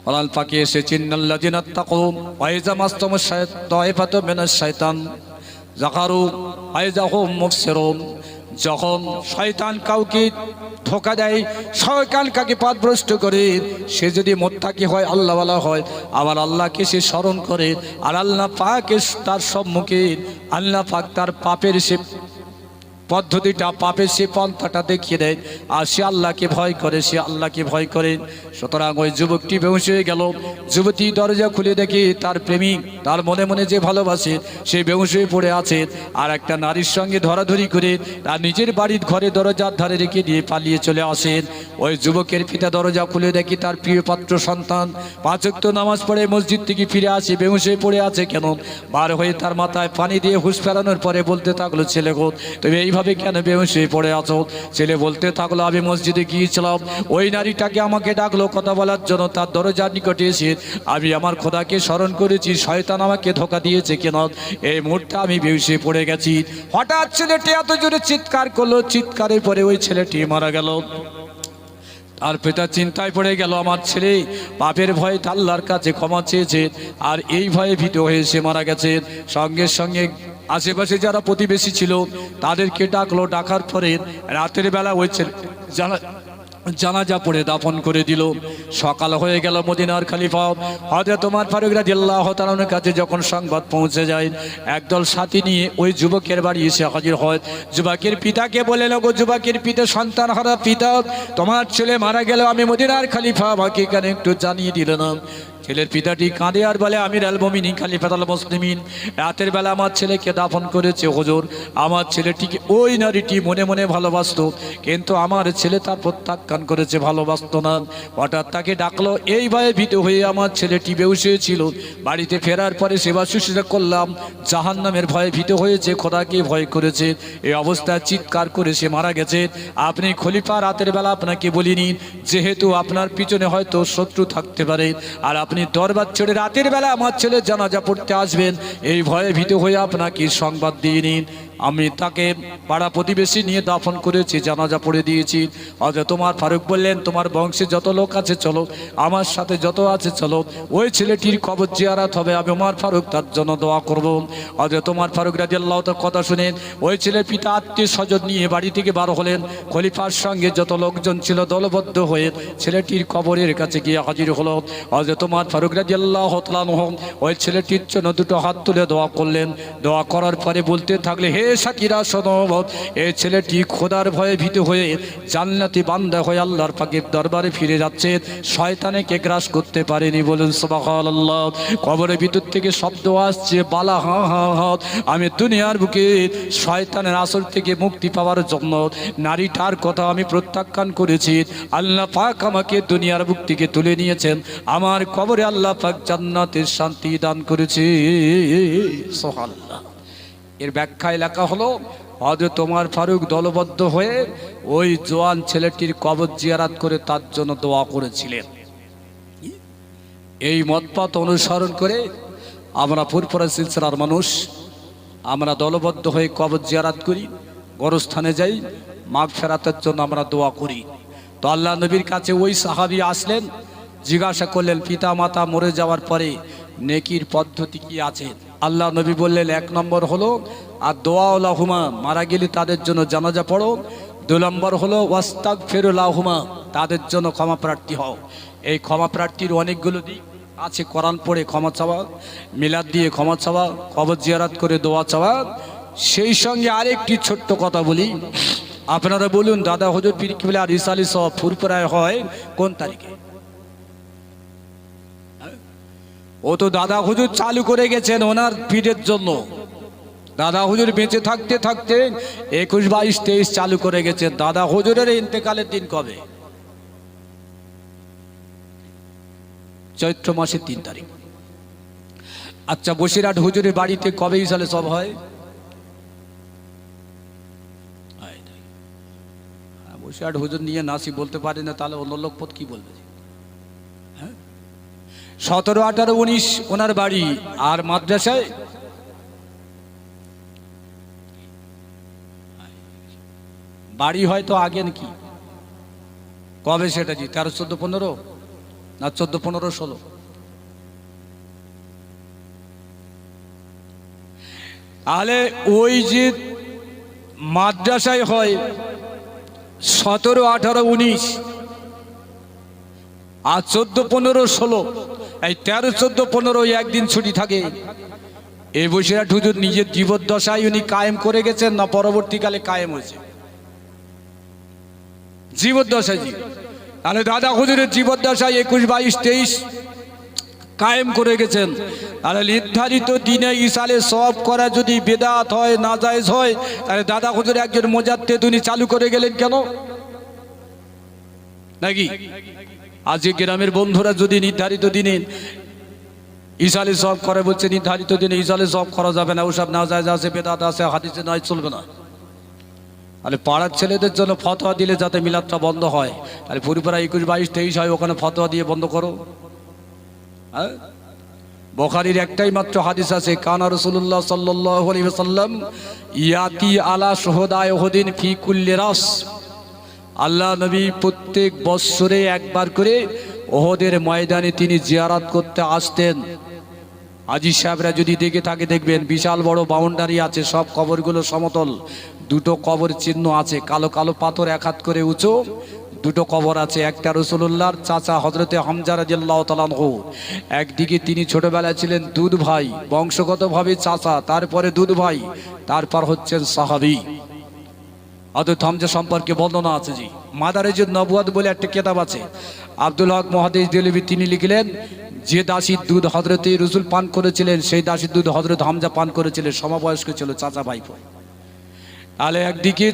কোরআন পাকে এসেছে, ইন্নাল্লাযিনা তাকাউ ওয়া ইযা মাসসাহুম তায়ফাতু মিনাশ শাইতান যাকারু ওয়া ইযা হুম মুবসিরুন। যখন শয়তান কাউকে ধোঁকা দেয়, শয়তান কাকে পথভ্রষ্ট করে, সে যদি মুত্তাকি হয়, আল্লাহওয়ালা হয়, আবার আল্লাহকে সে স্মরণ করে, আর আল্লাহ পাক তার সম্মুখে, আল্লাহ পাক তার পাপের সে পদ্ধতিটা, পাপের সে পন্থাটা দেখিয়ে দেয়, আর সে আল্লাহকে ভয় করে, সে আল্লাহকে ভয় করে। সুতরাং ওই যুবকটি বেহুশ হয়ে গেল। যুবতী দরজা খুলে দেখে তার প্রেমিক, তার মনে মনে যে ভালোবাসে, সে বেহুশ হয়ে পড়ে আছে। আর একটা নারীর সঙ্গে ধরাধরি করে তার নিজের বাড়ির ঘরে দরজার ধারে রেখে দিয়ে পালিয়ে চলে আসেন। ওই যুবকের পিতা দরজা খুলে দেখি তার প্রিয় পাত্র সন্তান 5 ওয়াক্ত নামাজ পড়ে মসজিদ থেকে ফিরে আসে, বেহুশ হয়ে পড়ে আছে কেন? বার হয়ে তার মাথায় পানি দিয়ে হুঁশ ফেরানোর পরে বলতে থাকলো, ছেলে গো, তুমি এইভাবে কেন বেহুশ হয়ে পড়ে আছো? ছেলে বলতে থাকলো, আমি মসজিদে গিয়েছিলাম, ওই নারীটাকে আমাকে ডাকলো কথা বলার জন্য, তার দরজার নিকটে এসে আমি আমার খোদাকে স্মরণ করেছি, শয়তান আমাকে ধোঁকা দিয়েছে কেন? এই মুহূর্তে আমি বেহুশ হয়ে পড়ে গেছি। হঠাৎ ছেলেটি এত জোরে চিৎকার করলো, চিৎকারের পরে ওই ছেলেটি মারা গেল। আর পিতা চিন্তায় পড়ে গেল, আমার ছেলে পাপের ভয়ে আল্লাহর কাছে ক্ষমা চেয়েছে, আর এই ভয়ে ভীত হয়ে সে মারা গেছে। সঙ্গে সঙ্গে আশেপাশে যারা প্রতিবেশী ছিল তাদেরকে ডাকলো, ডাকার পরে রাতের বেলা ওই ছেলে জানাজা পড়ে দাফন করে দিল। সকাল হয়ে গেল। মদিনার খলিফা হযরত ওমর ফারুক রাদিয়াল্লাহু তাআলার কাছে যখন সংবাদ পৌঁছে যায়, একদল সাথী নিয়ে ওই যুবকের বাড়ি এসে হাজির হয়। যুবকের পিতাকে বলে, গো যুবকের পিতা, সন্তান হারা পিতা, তোমার ছেলে মারা গেল, আমি মদিনার খলিফা, আমাকে এখানে একটু জানিয়ে দিল না। ছেলের পিতাটি কাঁদে আর বলে, আমির আল মুমিনিন খলিফাতুল মুসলিমিন, রাতের বেলা আমার ছেলেকে দাফন করেছে হুজুর। আমার ছেলেটিকে ওই নারীটি মনে মনে ভালোবাসতো, কিন্তু আমার ছেলে তার প্রত্যাখ্যান করেছে, ভালোবাসতো না। হঠাৎ তাকে ডাকলো, এই ভয়ে ভীত হয়ে আমার ছেলেটি বেহুশ হয়েছিল। বাড়িতে ফেরার পরে সেবা শুশ্রূষা করলাম, জাহান্নামের ভয়ে ভীত হয়েছে, খোদাকে ভয় করেছে, এই অবস্থায় চিৎকার করে সে মারা গেছে। আপনি খলিফা, রাতের বেলা আপনাকে বলিনি, যেহেতু আপনার পিছনে হয়তো শত্রু থাকতে পারে, আর আপনি দরবার ছেড়ে রাতের বেলা আমার ছেলে জানাজা পড়তে আসবেন, এই ভয়ে ভীত হয়ে আপনাকে সংবাদ দিয়ে নিন। আমি তাকে পাড়া প্রতিবেশী নিয়ে দাফন করেছি, জানাজা পড়ে দিয়েছি। হযরত ওমর ফারুক বললেন, তোমার বংশে যত লোক আছে চলো, আমার সাথে যত আছে চলো, ওই ছেলেটির কবর জিয়ারত হবে, আমি ওমর ফারুক তার জন্য দোয়া করব। হযরত ওমর ফারুক রাদিয়াল্লাহু তাআলা কথা শুনেন ওই ছেলের পিতা আত্মীয় স্বজন নিয়ে বাড়ি থেকে বার হলেন। খলিফার সঙ্গে যত লোকজন ছিল দলবদ্ধ হয়ে ছেলেটির কবরের কাছে গিয়ে হাজির হলো। হযরত ওমর ফারুক রাদিয়াল্লাহু তাআলা ওই ছেলেটির জন্য দুটো হাত তুলে দোয়া করলেন। দোয়া করার পরে বলতে থাকলে, হে সাকিরা শোনো, এই ছেলেটি খোদার ভয়ে ভীত হয়ে জান্নাতি বান্দা হয়ে আল্লাহর পাকের দরবারে ফিরে যাচ্ছে, শয়তানকে গ্রাস করতে পারেনি। বলুন সুবহানাল্লাহ। কবরের ভিতর থেকে শব্দ আসছে, বালা হা হা হা, আমি দুনিয়ার বুকে শয়তানের আসর থেকে মুক্তি পাওয়ার জন্য নারীটার কথা আমি প্রত্যাখ্যান করেছি, আল্লাহ পাক আমাকে দুনিয়ার বুক থেকে তুলে নিয়েছেন, আমার কবরে আল্লাহ পাক জান্নাতের শান্তি দান করেছে। সুবহানাল্লাহ। এর ব্যাখ্যায় লেখা হলো, হযরত ওমর ফারুক দলবদ্ধ হয়ে ওই জওয়ান ছেলেটির কবর জিয়ারত করে তার জন্য দোয়া করেছিলেন। এই মতপথ অনুসরণ করে আমরা ফুরফুরা সিলসিলার মানুষ, আমরা দলবদ্ধ হয়ে কবর জিয়ারত করি, গোরস্থানে যাই, মাগফিরাতের জন্য আমরা দোয়া করি। তো আল্লাহ নবীর কাছে ওই সাহাবী আসলেন, জিজ্ঞাসা করলেন পিতা মাতা মরে যাওয়ার পরে নেকির পদ্ধতি কি আছে? আল্লাহ নবী বললেন, 1 নম্বর হলো আর দোয়া লাহুমা, মারা গেলে তাদের জন্য জানাজা পড়ো। 2 নম্বর হলো ওয়াস্তাগফিরু লাহুমা, তাদের জন্য ক্ষমা প্রার্থী হও। এই ক্ষমা প্রার্থীর অনেকগুলো দিক আছে, কোরআন পড়ে ক্ষমা চাওয়া, মিলাদ দিয়ে ক্ষমা চাওয়া, কবর জিয়ারত করে দোয়া চাওয়া। সেই সঙ্গে আরেকটি ছোট্ট কথা বলি, আপনারা বলুন দাদা হুজুর পীর কিবলা রিসালি সব ফুরফুরায় হয় কোন তারিখে? ও তো দাদা হুজুর চালু করে গেছেন ওনার পীরের জন্য। দাদা হুজুর বেঁচে থাকতে থাকতে 21, 22, 23 চালু করে গেছেন। দাদা হুজুরের ইন্তেকালের দিন কবে? চৈত্র মাসের 3 তারিখ। আচ্ছা, বসিরহাট হুজুরের বাড়িতে কবে ইসালে সব হয়? বসিরহাট হুজুর নিয়ে নাসি বলতে পারি না, তাহলে অন্য লোক পথ কি বলবে? 17, 18, 19 ওনার বাড়ি। আর মাদ্রাসায় বাড়ি হয়তো আগে নাকি কবে সেটা জি 13, 14, 15 না 14, 15, 16? তাহলে ওই যে মাদ্রাসায় হয় 17, 18, 19 আর 14, 15, 16, এই 13, 14, 15 একদিন ছুটি থাকে। এই বসিরহাট হুজুর নিজের জীবদ্দশায় উনি কায়েম করে গেছেন না পরবর্তীকালে কায়েম হয়েছে? জীবদ্দশায় জি। তাহলে দাদা হুজুরের জীবদ্দশায় 21, 22, 23 কায়েম করে গেছেন। তাহলে নির্ধারিত দিনে ইসালে সওয়াব করা যদি বেদাত হয়, নাজায়েজ হয়, তাহলে দাদা হুজুর একজন মুজাদ্দিদ উনি চালু করে গেলেন কেন? নাকি আজকে গ্রামের বন্ধুরা যদি নির্ধারিত দিনে ইসালে সওয়াব করে বলছে, নির্ধারিত দিনে ইসালে সওয়াব করা যাবে না, ওসব নাজায়েজ আছে, বেদাত আছে, হাদিসে নয়, চলবে না। তাহলে পাড়ার ছেলেদের জন্য ফতোয়া দিলে যাতে মিলাদটা বন্ধ হয়, তাহলে পুরোপুরা 21, 22, 23 হয়, ওখানে ফতোয়া দিয়ে বন্ধ করো। হ্যাঁ, বুখারীর একটাই মাত্র হাদিস আছে, কানা রাসূলুল্লাহ সাল্লাল্লাহু আলাইহি ওয়াসাল্লাম ইয়াতি আলা শুহাদায়ে উহুদিন ফি কুল্লি রাস। আল্লাহ নবী প্রত্যেক বৎসরে একবার করে উহুদের ময়দানে তিনি জিয়ারত করতে আসতেন। হাজী সাহেবরা যদি দেখে থাকে দেখবেন বিশাল বড় বাউন্ডারি আছে, সব কবরগুলো সমতল, 2টো কবর চিহ্ন আছে, কালো কালো পাথর 1 হাত করে উঁচু, 2টো কবর আছে। একটা রাসূলুল্লাহর চাচা হযরতে হামজা রাদিয়াল্লাহু তাআলা আনহু, একদিকে তিনি ছোটবেলায় ছিলেন দুধ ভাই, বংশগতভাবে চাচা, তারপরে দুধ ভাই, তারপর হচ্ছেন সাহাবী। হযরত হামজা সম্পর্কে বর্ণনা আছে জি। মাদারিজুন নবুওয়াত বলে একটা কিতাব আছে, আব্দুল হক মুহাদ্দিস দেহলভী তিনি লিখলেন, যে দাসীর দুধ হযরতে রাসূল পান করেছিলেন সেই দাসীর দুধ হযরত হামজা পান করেছিলেন, সমবয়স্ক ছিল, চাচা ভাইপো। তাহলে একদিকে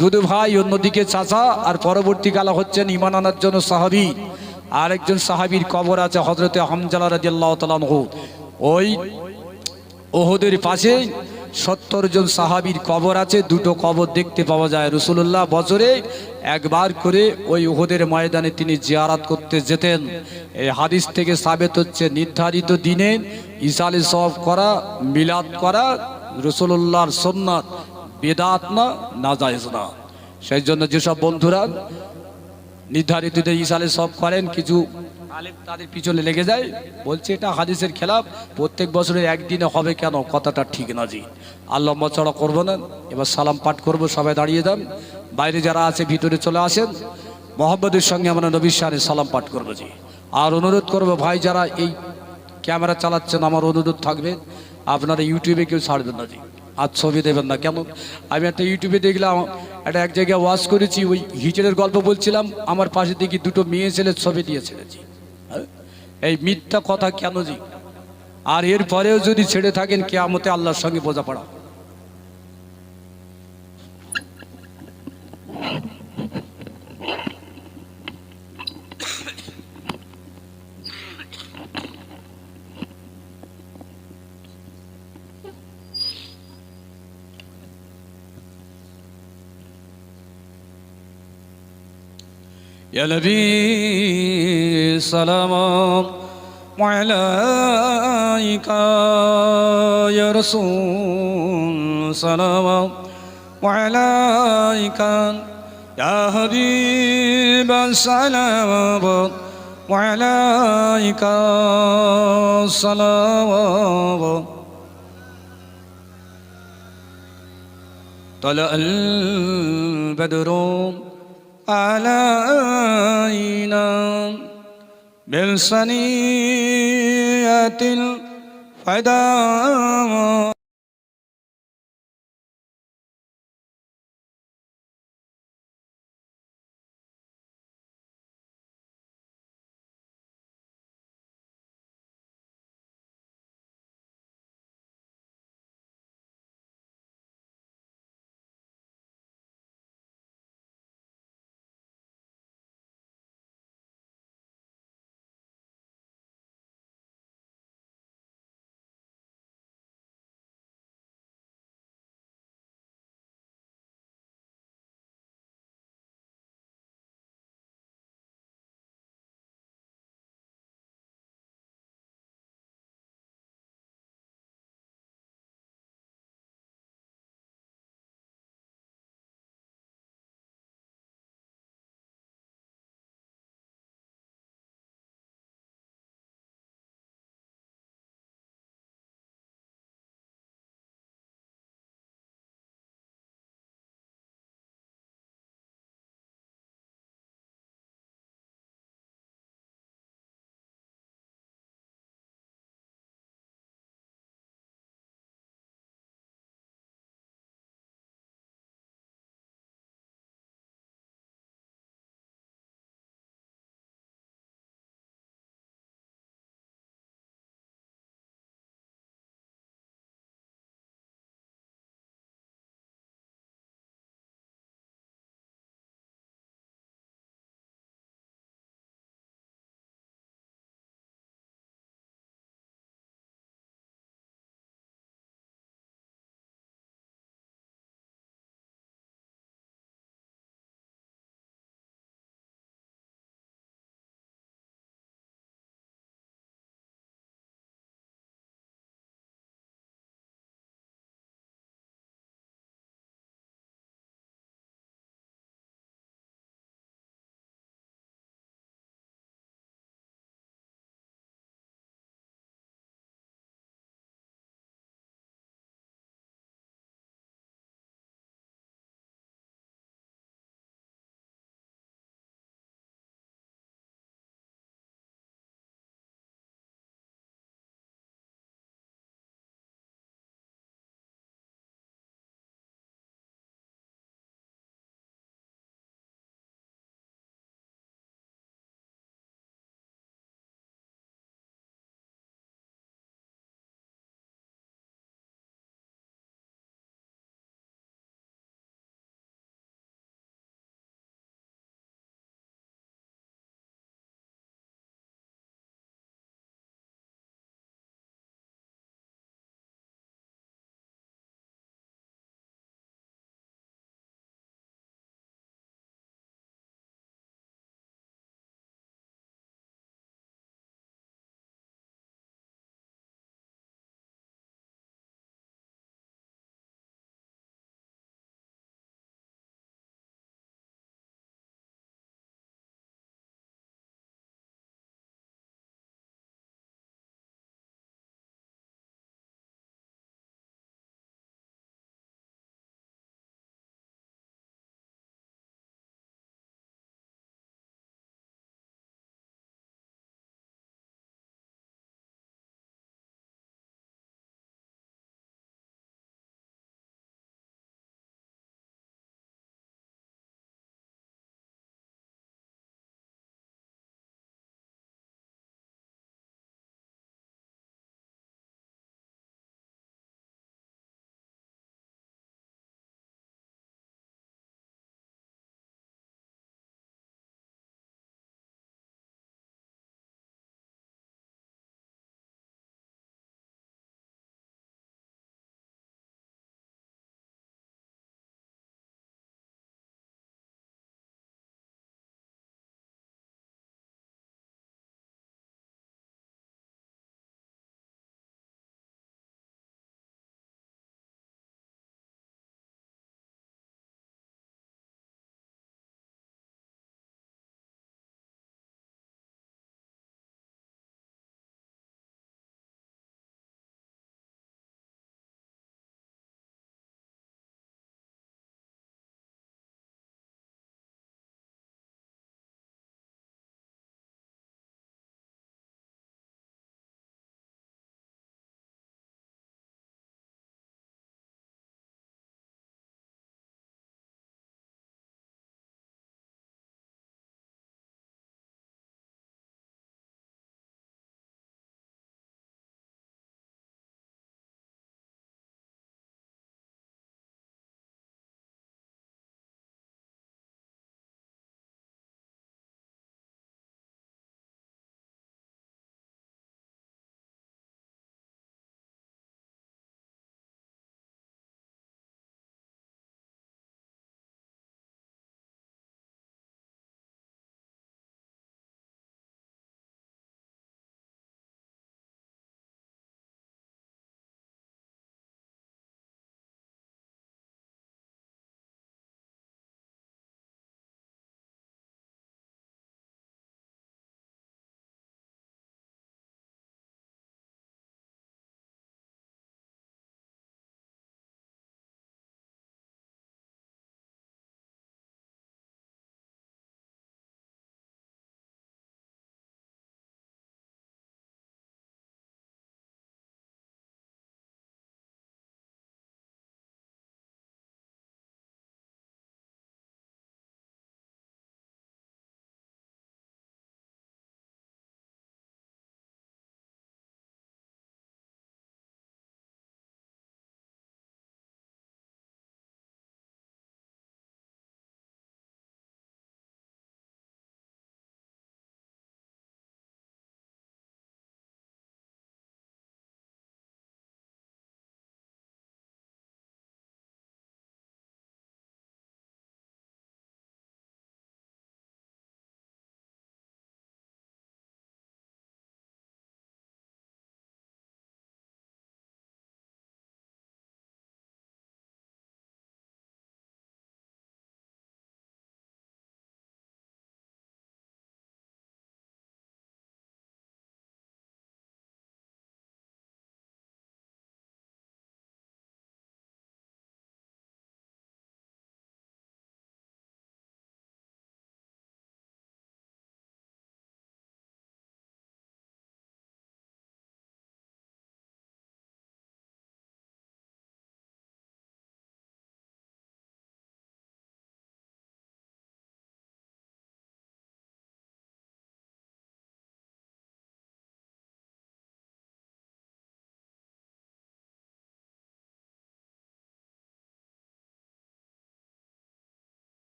দুধ ভাই, অন্যদিকে চাচা, আর পরবর্তীকালে হচ্ছেন ঈমান আনার জন্য সাহাবী। আর একজন সাহাবীর কবর আছে হযরতে হামজা রাদিয়াল্লাহু তাআলা আনহু। ওই উহুদের পাশে 70 জন সাহাবীর কবর আছে, 2টো কবর দেখতে পাওয়া যায়। রাসূলুল্লাহ বছরে একবার করে ওই উহুদের ময়দানে তিনি জিয়ারত করতে যেতেন। এই হাদিস থেকে সাবিত হচ্ছে নির্ধারিত দিনে ইসালে সওয়াব করা, মিলাদ করা রাসূলুল্লাহর সুন্নাত, বেদাত না, নাজায়েজ না। সেই জন্য যেসব বন্ধুরা নির্ধারিত দিনে ইসালে সওয়াব করেন, কিছু আলেম তাদের পিছনে লেগে যায়, বলছে এটা হাদিসের খেলাফ, প্রত্যেক বছরে একদিনে হবে কেন? কথাটা ঠিক না জি। আর লম্বা চড়া করবো না, এবার সালাম পাঠ করবো, সবাই দাঁড়িয়ে যান, বাইরে যারা আছে ভিতরে চলে আসেন, মোহাম্মদের সঙ্গে আমরা নবীর শানে সালাম পাঠ করবো জি। আর অনুরোধ করবো ভাই যারা এই ক্যামেরা চালাচ্ছেন, আমার অনুরোধ থাকবে আপনারা ইউটিউবে কেউ ছাড়বেন না জি, আর ছবি দেবেন না। কেমন? আমি একটা ইউটিউবে দেখলাম, একটা এক জায়গায় ওয়াজ করেছি, ওই হিজড়ের গল্প বলছিলাম, আমার পাশে দেখি 2টো মেয়ে ছেলের ছবি দিয়েছে জি। এই মিথ্যা কথা কেন জি? আর এর পরেও যদি ছেড়ে থাকেন, কিয়ামতে আল্লাহর সঙ্গে বোঝাপড়া। يا نبي سلام عليك يا رسول سلام وعليك يا حبيب السلام وعليك السلام طلع البدر علينا بالصنية الفداء